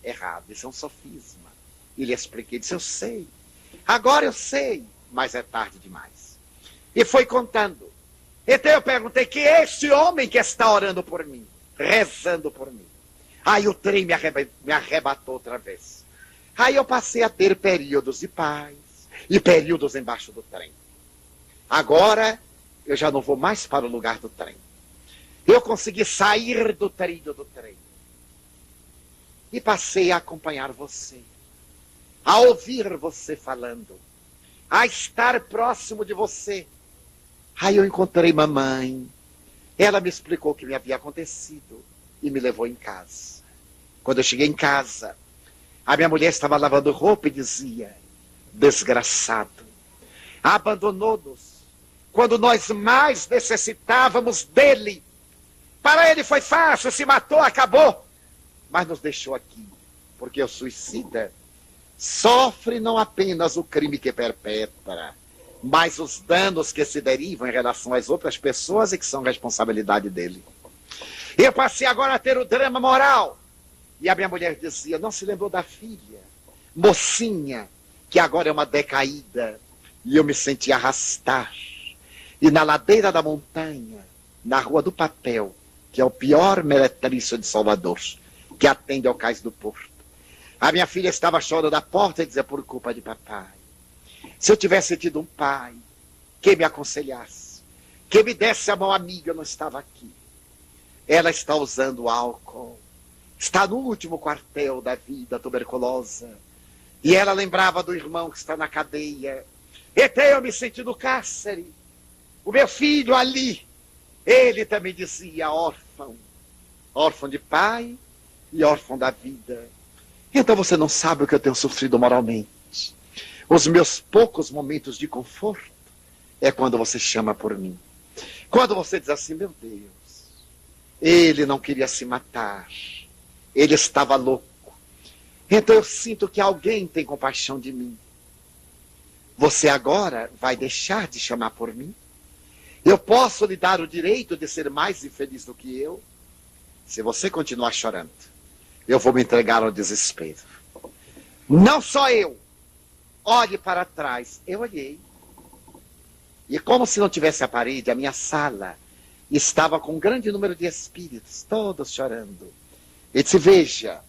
Errado, isso é um sofisma. E lhe expliquei, disse, eu sei. Agora eu sei, mas é tarde demais. E foi contando. Então eu perguntei, que é esse homem que está orando por mim? Rezando por mim. Aí o trem me arrebatou outra vez. Aí eu passei a ter períodos de paz e períodos embaixo do trem. Agora eu já não vou mais para o lugar do trem. Eu consegui sair do trilho do trem. E passei a acompanhar você. A ouvir você falando. A estar próximo de você. Aí eu encontrei mamãe. Ela me explicou o que me havia acontecido e me levou em casa. Quando eu cheguei em casa, a minha mulher estava lavando roupa e dizia, desgraçado, abandonou-nos quando nós mais necessitávamos dele. Para ele foi fácil, se matou, acabou. Mas nos deixou aqui, porque o suicida sofre não apenas o crime que perpetra, mas os danos que se derivam em relação às outras pessoas e que são responsabilidade dele. Eu passei agora a ter o drama moral. E a minha mulher dizia, não se lembrou da filha, mocinha, que agora é uma decaída. E eu me senti arrastar. E na ladeira da montanha, na Rua do Papel, que é o pior meretrício de Salvador, que atende ao Cais do Porto, a minha filha estava chorando à porta e dizia, por culpa de papai. Se eu tivesse tido um pai que me aconselhasse, que me desse a mão amiga, eu não estava aqui. Ela está usando álcool. Está no último quartel da vida tuberculosa. E ela lembrava do irmão que está na cadeia. Até eu me senti no cárcere. O meu filho ali, ele também dizia órfão. Órfão de pai e órfão da vida. Então você não sabe o que eu tenho sofrido moralmente. Os meus poucos momentos de conforto é quando você chama por mim. Quando você diz assim, meu Deus, ele não queria se matar. Ele estava louco. Então eu sinto que alguém tem compaixão de mim. Você agora vai deixar de chamar por mim? Eu posso lhe dar o direito de ser mais infeliz do que eu? Se você continuar chorando, eu vou me entregar ao desespero. Não só eu. Olhe para trás. Eu olhei. E como se não tivesse a parede, a minha sala estava com um grande número de espíritos, todos chorando. E disse, veja,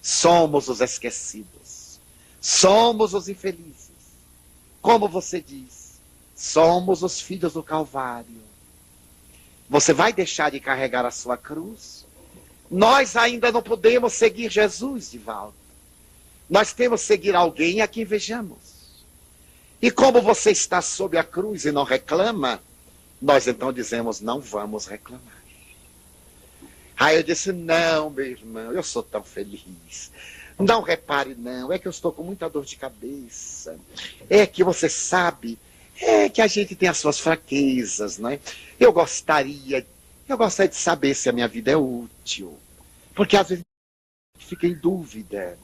somos os esquecidos. Somos os infelizes. Como você diz, somos os filhos do Calvário. Você vai deixar de carregar a sua cruz? Nós ainda não podemos seguir Jesus de volta. Nós temos que seguir alguém a quem vejamos. E como você está sob a cruz e não reclama, nós então dizemos, não vamos reclamar. Aí eu disse, não, meu irmão, eu sou tão feliz. Não repare não, é que eu estou com muita dor de cabeça. É que você sabe, É que a gente tem as suas fraquezas, né? Eu gostaria de saber se a minha vida é útil. Porque às vezes fica em dúvida.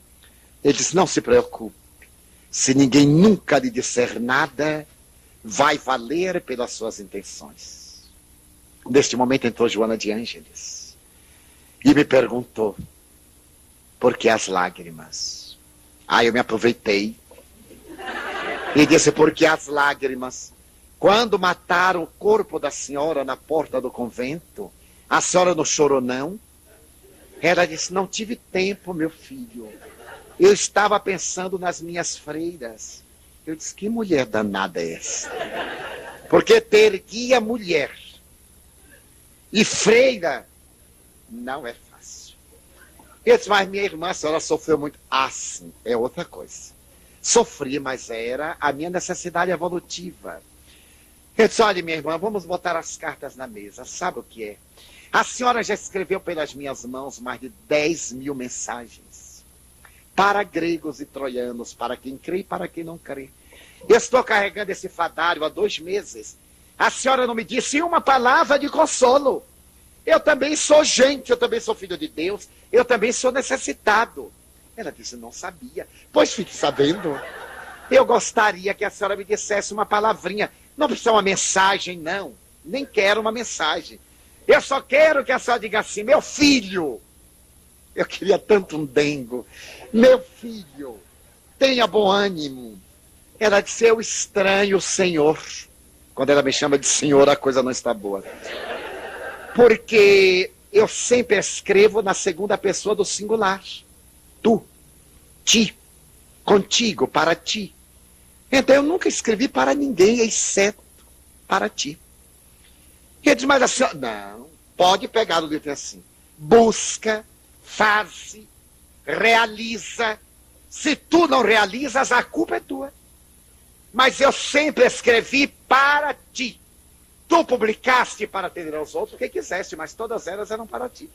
Ele disse, não se preocupe. Se ninguém nunca lhe disser nada, vai valer pelas suas intenções. Neste momento entrou Joana de Ângeles e me perguntou, por que as lágrimas? Aí eu me aproveitei e disse, por que as lágrimas? Quando mataram o corpo da senhora na porta do convento, a senhora não chorou não? Ela disse, não tive tempo, meu filho. Eu estava pensando nas minhas freiras. Eu disse, que mulher danada é essa? Porque ter guia mulher e freira não é fácil. Eu disse, mas minha irmã, a senhora sofreu muito. Ah, sim, é outra coisa. Sofri, mas era a minha necessidade evolutiva. Eu disse, olha, minha irmã, vamos botar as cartas na mesa. Sabe o que é? A senhora já escreveu pelas minhas mãos mais de 10.000 mensagens. Para gregos e troianos, para quem crê e para quem não crê. Eu estou carregando esse fadário há 2 meses. A senhora não me disse uma palavra de consolo. Eu também sou gente, eu também sou filho de Deus, eu também sou necessitado. Ela disse, não sabia. Pois fique sabendo. Eu gostaria que a senhora me dissesse uma palavrinha. Não precisa uma mensagem, não. Nem quero uma mensagem. Eu só quero que a senhora diga assim, meu filho. Eu queria tanto um dengo. Meu filho, tenha bom ânimo. Ela disse, eu estranho o Senhor. Quando ela me chama de Senhor, a coisa não está boa. Porque eu sempre escrevo na segunda pessoa do singular. Tu, ti, contigo, para ti. Então eu nunca escrevi para ninguém, exceto para ti. E ele diz, mas a senhora... Não, pode pegar o livro assim. Busca, faz, realiza. Se tu não realizas, a culpa é tua. Mas eu sempre escrevi para ti. Tu publicaste para atender aos outros o que quiseste, mas todas elas eram para ti.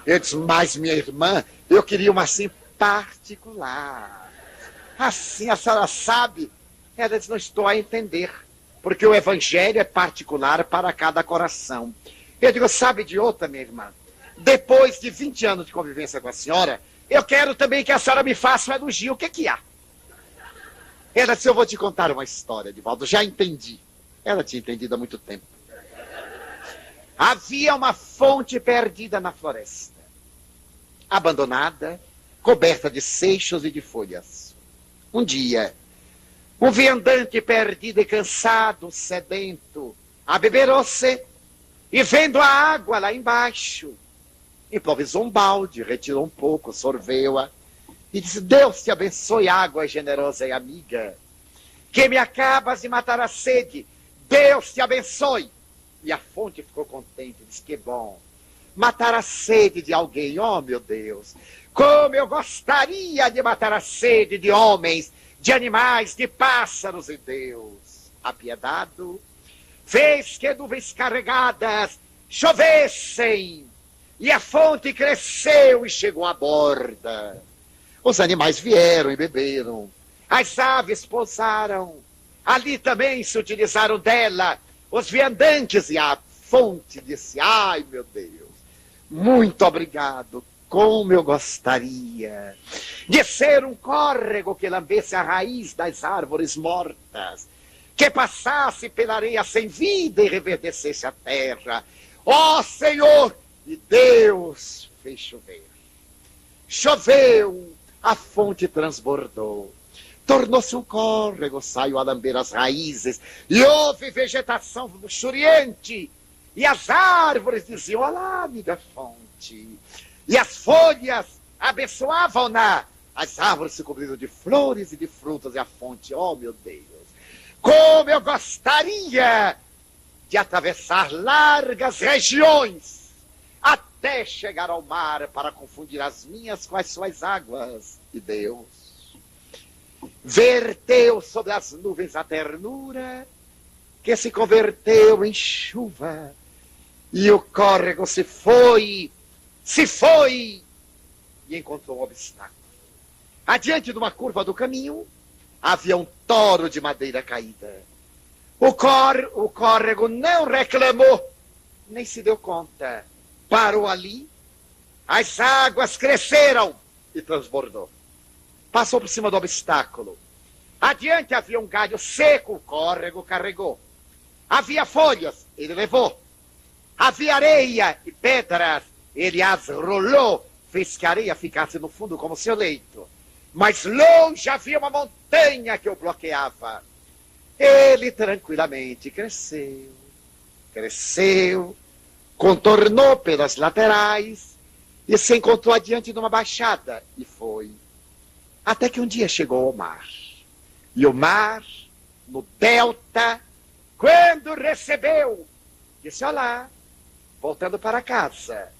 Eu disse, mas minha irmã, eu queria uma assim particular. Assim a senhora sabe. Ela disse, não estou a entender. Porque o evangelho é particular para cada coração. Eu digo, sabe de outra, minha irmã? Depois de 20 anos de convivência com a senhora, eu quero também que a senhora me faça um elogio. O que há? Ela disse, eu vou te contar uma história, Divaldo. Já entendi. Ela tinha entendido há muito tempo. Havia uma fonte perdida na floresta. Abandonada, coberta de seixos e de folhas. Um dia, um viandante perdido e cansado, sedento, abeberou-se e vendo a água lá embaixo, improvisou um balde, retirou um pouco, sorveu-a e disse, Deus te abençoe, água generosa e amiga, que me acabas de matar a sede, Deus te abençoe. E a fonte ficou contente, disse, que bom, matar a sede de alguém, oh meu Deus, como eu gostaria de matar a sede de homens, de animais, de pássaros, e Deus, apiedado, fez que nuvens carregadas chovessem, e a fonte cresceu e chegou à borda. Os animais vieram e beberam, as aves pousaram, ali também se utilizaram dela os viandantes, e a fonte disse, ai meu Deus, muito obrigado, como eu gostaria de ser um córrego que lambesse a raiz das árvores mortas, que passasse pela areia sem vida e reverdecesse a terra. Ó Senhor! E Deus fez chover. Choveu, a fonte transbordou. Tornou-se um córrego, saiu a lamber as raízes, e houve vegetação luxuriante. E as árvores diziam, olá, amiga fonte. E as folhas abençoavam-na. As árvores se cobriram de flores e de frutas, e a fonte, oh meu Deus, como eu gostaria de atravessar largas regiões até chegar ao mar para confundir as minhas com as suas águas. E Deus verteu sobre as nuvens a ternura que se converteu em chuva, e o córrego se foi e encontrou um obstáculo. Adiante de uma curva do caminho havia um toro de madeira caída. O córrego não reclamou, nem se deu conta. Parou ali, as águas cresceram e transbordou. Passou por cima do obstáculo. Adiante havia um galho seco, o córrego carregou. Havia folhas, ele levou. Havia areia e pedras, ele as rolou, fez que a areia ficasse no fundo como seu leito. Mas longe havia uma montanha que o bloqueava. Ele tranquilamente cresceu, contornou pelas laterais e se encontrou adiante de uma baixada e foi. Até que um dia chegou ao mar. E o mar, no delta, quando recebeu, disse olá, voltando para casa.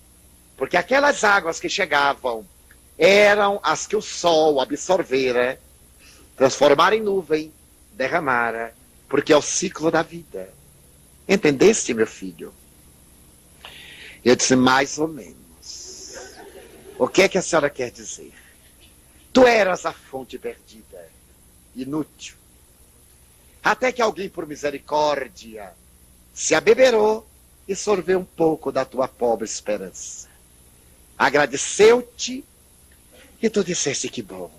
Porque aquelas águas que chegavam eram as que o sol absorvera, transformara em nuvem, derramara, porque é o ciclo da vida. Entendeste, meu filho? Eu disse, mais ou menos. O que é que a senhora quer dizer? Tu eras a fonte perdida, inútil. Até que alguém, por misericórdia, se abeberou e sorveu um pouco da tua pobre esperança. Agradeceu-te e tu disseste que bom.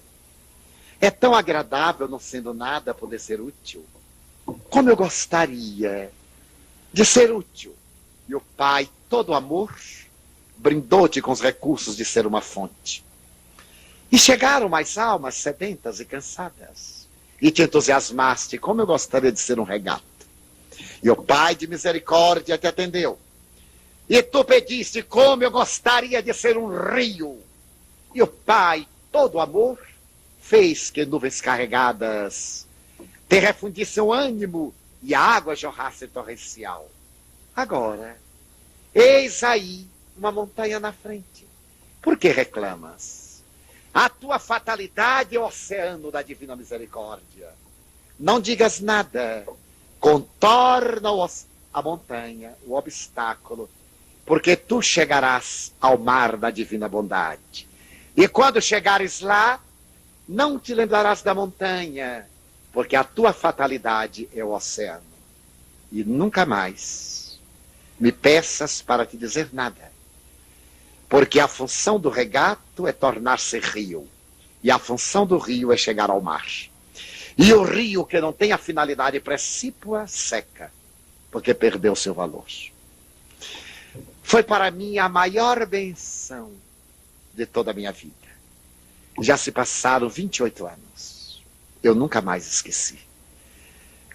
É tão agradável, não sendo nada, poder ser útil. Como eu gostaria de ser útil. E o Pai, todo amor, brindou-te com os recursos de ser uma fonte. E chegaram mais almas sedentas e cansadas. E te entusiasmaste, como eu gostaria de ser um regato. E o Pai de misericórdia te atendeu. E tu pediste, como eu gostaria de ser um rio. E o Pai, todo amor, fez que nuvens carregadas te refundissem o ânimo e a água jorrasse torrencial. Agora, eis aí uma montanha na frente. Por que reclamas? A tua fatalidade é o oceano da divina misericórdia. Não digas nada. Contorna a montanha, o obstáculo, porque tu chegarás ao mar da divina bondade. E quando chegares lá, não te lembrarás da montanha, porque a tua fatalidade é o oceano. E nunca mais me peças para te dizer nada. Porque a função do regato é tornar-se rio. E a função do rio é chegar ao mar. E o rio que não tem a finalidade precípua, seca. Porque perdeu seu valor. Foi para mim a maior benção de toda a minha vida. Já se passaram 28 anos. Eu nunca mais esqueci.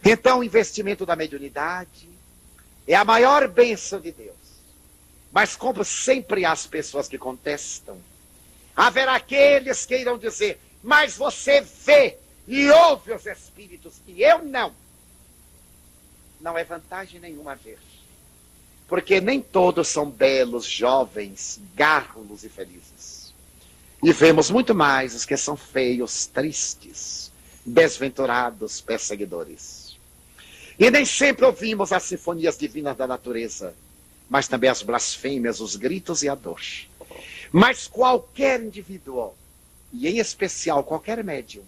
Então o investimento da mediunidade é a maior bênção de Deus. Mas como sempre há as pessoas que contestam, haverá aqueles que irão dizer, mas você vê e ouve os espíritos, e eu não. Não é vantagem nenhuma ver. Porque nem todos são belos, jovens, gárrulos e felizes. E vemos muito mais os que são feios, tristes, desventurados, perseguidores. E nem sempre ouvimos as sinfonias divinas da natureza, mas também as blasfêmias, os gritos e a dor. Mas qualquer indivíduo, e em especial qualquer médium,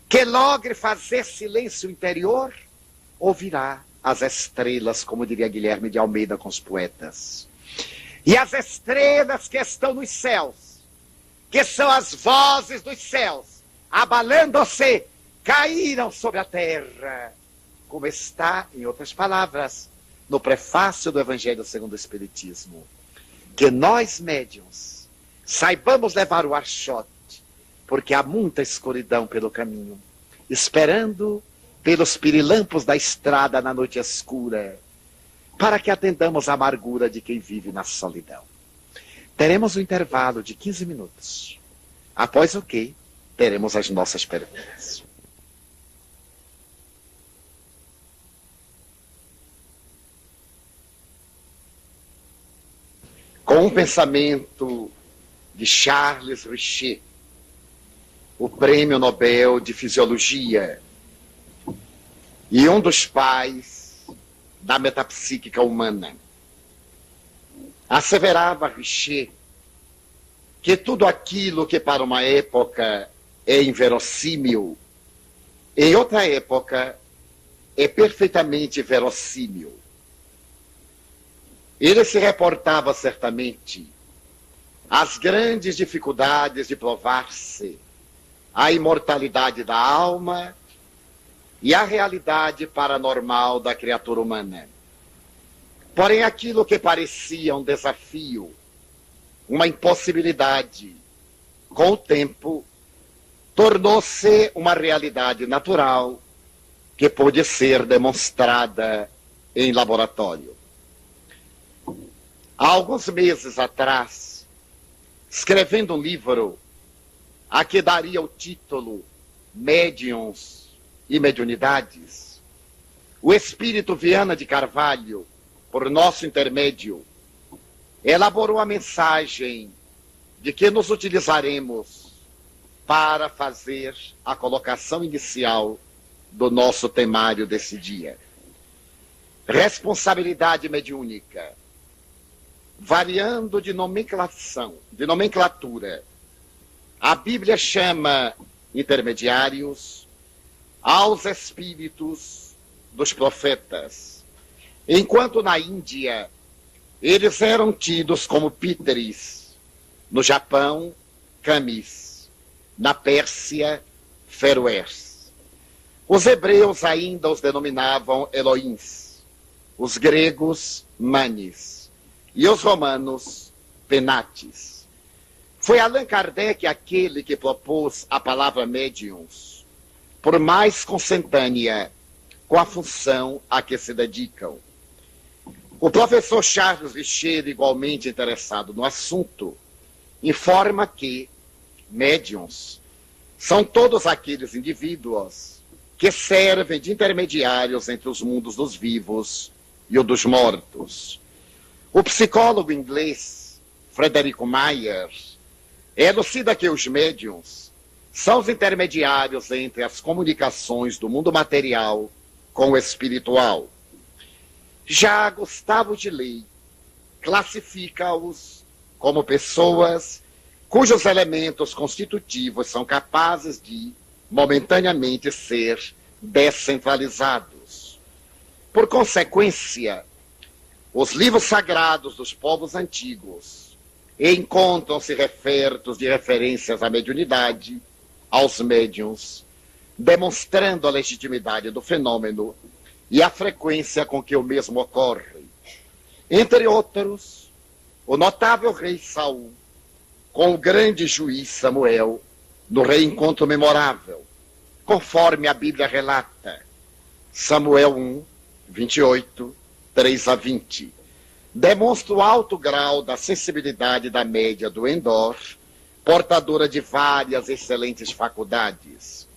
que logre fazer silêncio interior, ouvirá as estrelas, como diria Guilherme de Almeida com os poetas. E as estrelas que estão nos céus, que são as vozes dos céus, abalando-se, caíram sobre a terra, como está, em outras palavras, no prefácio do Evangelho segundo o Espiritismo. Que nós, médiuns, saibamos levar o archote, porque há muita escuridão pelo caminho, esperando pelos pirilampos da estrada na noite escura, para que atendamos a amargura de quem vive na solidão. Teremos um intervalo de 15 minutos, após o que teremos as nossas perguntas. Com um pensamento de Charles Richer, o Prêmio Nobel de Fisiologia, e um dos pais da metapsíquica humana, asseverava Richer que tudo aquilo que para uma época é inverossímil, em outra época é perfeitamente verossímil. Ele se reportava certamente às grandes dificuldades de provar-se a imortalidade da alma e a realidade paranormal da criatura humana. Porém, aquilo que parecia um desafio, uma impossibilidade, com o tempo, tornou-se uma realidade natural que pôde ser demonstrada em laboratório. Há alguns meses atrás, escrevendo um livro a que daria o título Médiuns e Mediunidades, o espírito Viana de Carvalho, por nosso intermédio, elaborou a mensagem de que nos utilizaremos para fazer a colocação inicial do nosso temário desse dia. Responsabilidade mediúnica, variando de nomenclatura. A Bíblia chama intermediários aos espíritos dos profetas, enquanto na Índia eles eram tidos como píteres, no Japão, kamis, na Pérsia, feroés. Os hebreus ainda os denominavam Elohims, os gregos, manes, e os romanos, penates. Foi Allan Kardec aquele que propôs a palavra médiuns, por mais consentânea com a função a que se dedicam. O professor Charles Richer, igualmente interessado no assunto, informa que médiuns são todos aqueles indivíduos que servem de intermediários entre os mundos dos vivos e o dos mortos. O psicólogo inglês Frederico Myers elucida que os médiuns são os intermediários entre as comunicações do mundo material com o espiritual. Já Gustavo de Ley classifica-os como pessoas cujos elementos constitutivos são capazes de, momentaneamente, ser descentralizados. Por consequência, os livros sagrados dos povos antigos encontram-se refertos de referências à mediunidade, aos médiuns, demonstrando a legitimidade do fenômeno e a frequência com que o mesmo ocorre. Entre outros, o notável rei Saul, com o grande juiz Samuel, no reencontro memorável, conforme a Bíblia relata, Samuel 1, 28, 3 a 20, demonstra o alto grau da sensibilidade da média do Endor, portadora de várias excelentes faculdades.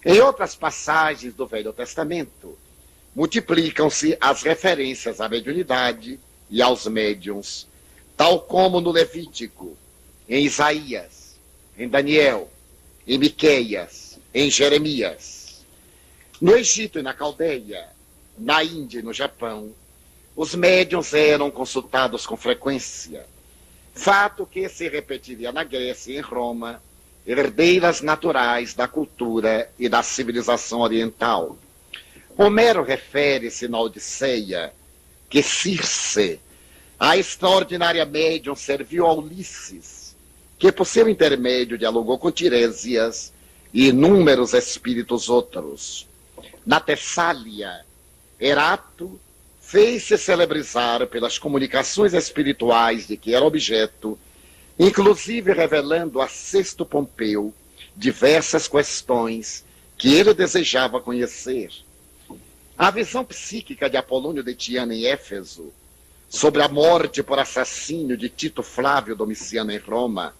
Em outras passagens do Velho Testamento, multiplicam-se as referências à mediunidade e aos médiuns, tal como no Levítico, em Isaías, em Daniel, em Miqueias, em Jeremias. No Egito e na Caldeia, na Índia e no Japão, os médiuns eram consultados com frequência, fato que se repetiria na Grécia e em Roma, herdeiras naturais da cultura e da civilização oriental. Homero refere-se na Odisseia que Circe, a extraordinária médium, serviu a Ulisses, que por seu intermédio dialogou com Tiresias e inúmeros espíritos outros. Na Tessália, Erato fez-se celebrizar pelas comunicações espirituais de que era objeto, inclusive revelando a Sexto Pompeu diversas questões que ele desejava conhecer. A visão psíquica de Apolônio de Tiana em Éfeso, sobre a morte por assassínio de Tito Flávio Domiciano em Roma,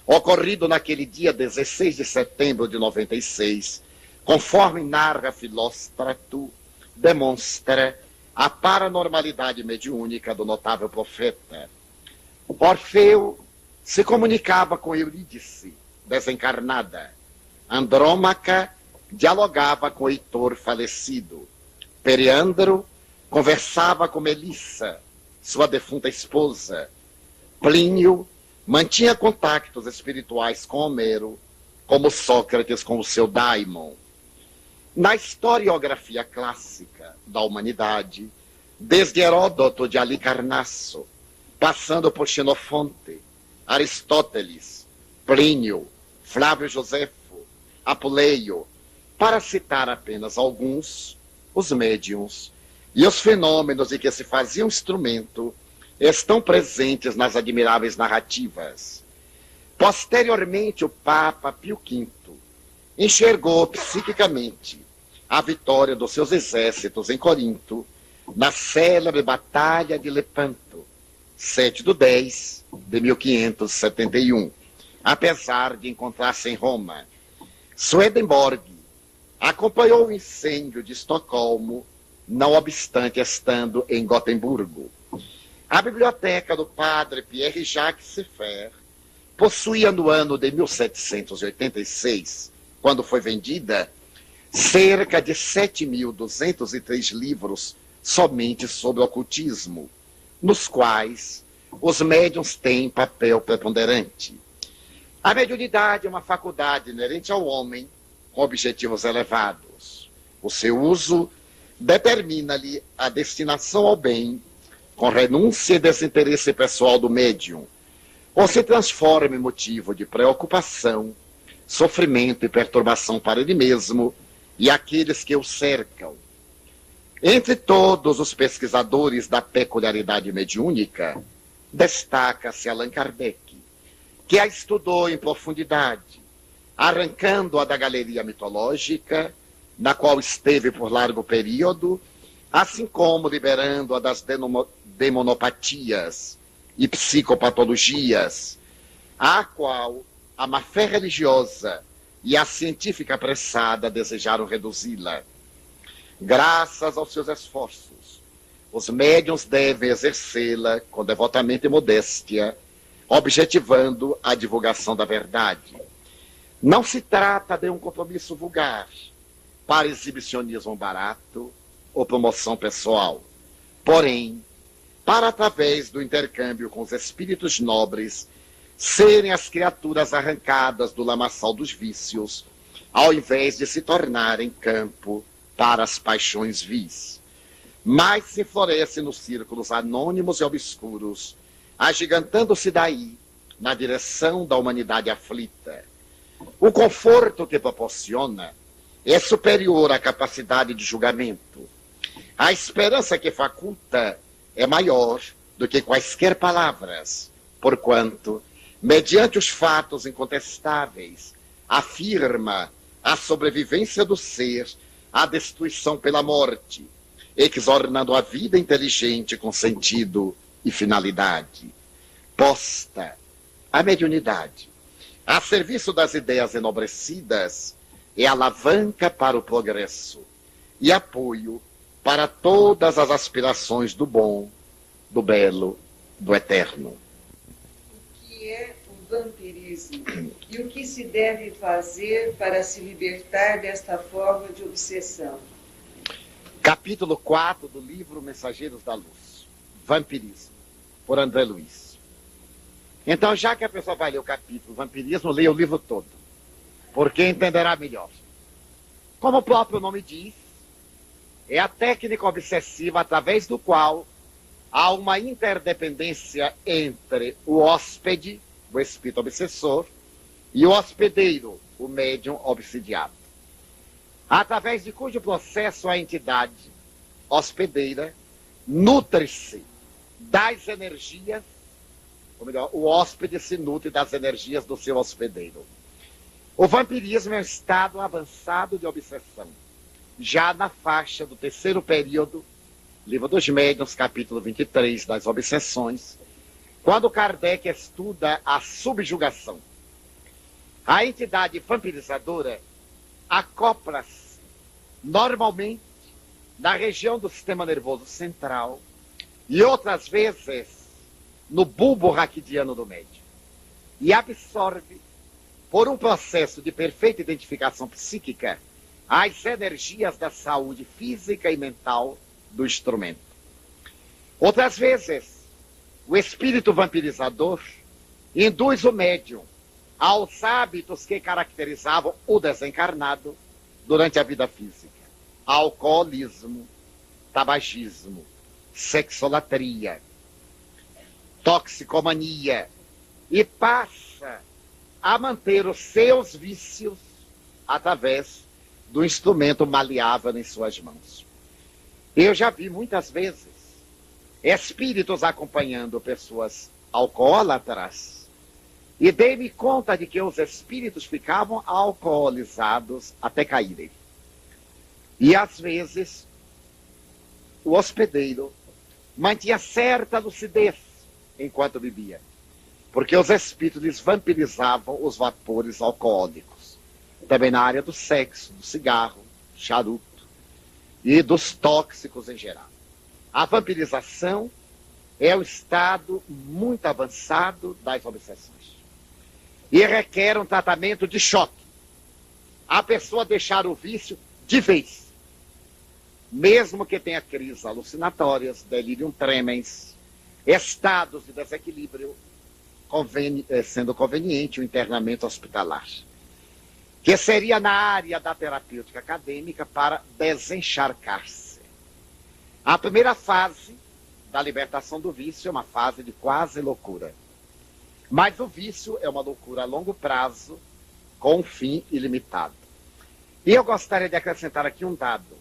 ocorrido naquele dia 16 de setembro de 96, conforme narra Filóstrato, demonstra a paranormalidade mediúnica do notável profeta. Orfeu se comunicava com Eurídice, desencarnada. Andrômaca dialogava com Heitor falecido. Periandro conversava com Melissa, sua defunta esposa. Plínio mantinha contactos espirituais com Homero, como Sócrates com o seu daimon. Na historiografia clássica da humanidade, desde Heródoto de Halicarnasso, passando por Xenofonte, Aristóteles, Plínio, Flávio Josefo, Apuleio, para citar apenas alguns, os médiuns e os fenômenos de que se fazia um instrumento estão presentes nas admiráveis narrativas. Posteriormente, o Papa Pio V enxergou psiquicamente a vitória dos seus exércitos em Corinto, na célebre Batalha de Lepanto, 7/10 de 1571, apesar de encontrar-se em Roma. Swedenborg acompanhou o incêndio de Estocolmo, não obstante estando em Gotemburgo. A biblioteca do padre Pierre-Jacques Seffer possuía no ano de 1786, quando foi vendida, cerca de 7.203 livros somente sobre o ocultismo, nos quais os médiuns têm papel preponderante. A mediunidade é uma faculdade inerente ao homem com objetivos elevados. O seu uso determina-lhe a destinação ao bem, com renúncia e desinteresse pessoal do médium, ou se transforma em motivo de preocupação, sofrimento e perturbação para ele mesmo e aqueles que o cercam. Entre todos os pesquisadores da peculiaridade mediúnica, destaca-se Allan Kardec, que a estudou em profundidade, arrancando-a da galeria mitológica, na qual esteve por largo período, assim como liberando-a das demonopatias e psicopatologias, à qual a má-fé religiosa e a científica apressada desejaram reduzi-la. Graças aos seus esforços, os médiuns devem exercê-la com devotamento e modéstia, objetivando a divulgação da verdade. Não se trata de um compromisso vulgar, para exibicionismo barato ou promoção pessoal. Porém, para, através do intercâmbio com os espíritos nobres, serem as criaturas arrancadas do lamaçal dos vícios, ao invés de se tornarem campo para as paixões vis. Mas se floresce nos círculos anônimos e obscuros, agigantando-se daí na direção da humanidade aflita. O conforto que proporciona é superior à capacidade de julgamento. A esperança que faculta é maior do que quaisquer palavras, porquanto, mediante os fatos incontestáveis, afirma a sobrevivência do ser à destruição pela morte, exornando a vida inteligente com sentido e finalidade. Posta a mediunidade a serviço das ideias enobrecidas, é alavanca para o progresso e apoio para todas as aspirações do bom, do belo, do eterno. O que é o vampirismo e o que se deve fazer para se libertar desta forma de obsessão? Capítulo 4 do livro Mensageiros da Luz, Vampirismo, por André Luiz. Então, já que a pessoa vai ler o capítulo Vampirismo, leia o livro todo, porque entenderá melhor. Como o próprio nome diz, é a técnica obsessiva através do qual há uma interdependência entre o hóspede, o espírito obsessor, e o hospedeiro, o médium obsidiado. Através de cujo processo a entidade hospedeira nutre-se das energias, ou melhor, o hóspede se nutre das energias do seu hospedeiro. O vampirismo é um estado avançado de obsessão, já na faixa do terceiro período, Livro dos Médiuns, capítulo 23 das obsessões, quando Kardec estuda a subjugação. A entidade vampirizadora acopla-se normalmente na região do sistema nervoso central e outras vezes no bulbo raquidiano do médium, e absorve, por um processo de perfeita identificação psíquica, as energias da saúde física e mental do instrumento. Outras vezes, o espírito vampirizador induz o médium aos hábitos que caracterizavam o desencarnado durante a vida física: alcoolismo, tabagismo, sexolatria, toxicomania, e passa a manter os seus vícios através do instrumento maleável em suas mãos. Eu já vi muitas vezes espíritos acompanhando pessoas alcoólatras e dei-me conta de que os espíritos ficavam alcoolizados até caírem. E às vezes o hospedeiro mantinha certa lucidez enquanto bebia, porque os espíritos lhes vampirizavam os vapores alcoólicos. Também na área do sexo, do cigarro, charuto e dos tóxicos em geral. A vampirização é um estado muito avançado das obsessões e requer um tratamento de choque. A pessoa deixar o vício de vez, mesmo que tenha crises alucinatórias, delírio tremens, estados de desequilíbrio, sendo conveniente o internamento hospitalar, que seria na área da terapêutica acadêmica para desencharcar-se. A primeira fase da libertação do vício é uma fase de quase loucura. Mas o vício é uma loucura a longo prazo, com um fim ilimitado. E eu gostaria de acrescentar aqui um dado.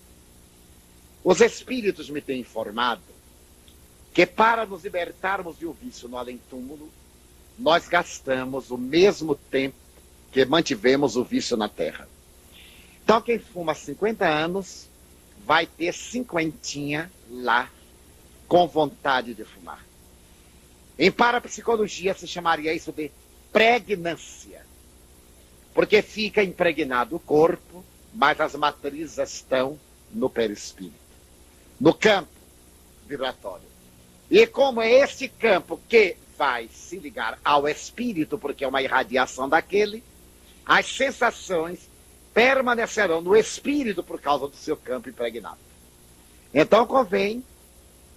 Os espíritos me têm informado que para nos libertarmos de um vício no além-túmulo, nós gastamos o mesmo tempo que mantivemos o vício na Terra. Então quem fuma 50 anos vai ter 50 lá com vontade de fumar. Em parapsicologia se chamaria isso de pregnância, porque fica impregnado o corpo, mas as matrizes estão no perispírito, no campo vibratório. E como é esse campo que vai se ligar ao espírito, porque é uma irradiação daquele, as sensações permanecerão no espírito por causa do seu campo impregnado. Então convém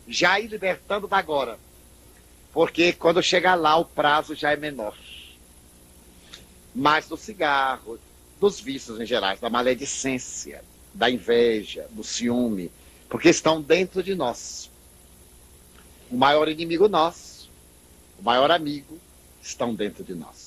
já ir libertando da agora, porque quando chegar lá o prazo já é menor. Mas do cigarro, dos vícios em geral, da maledicência, da inveja, do ciúme, porque estão dentro de nós. O maior inimigo nosso, o maior amigo, estão dentro de nós.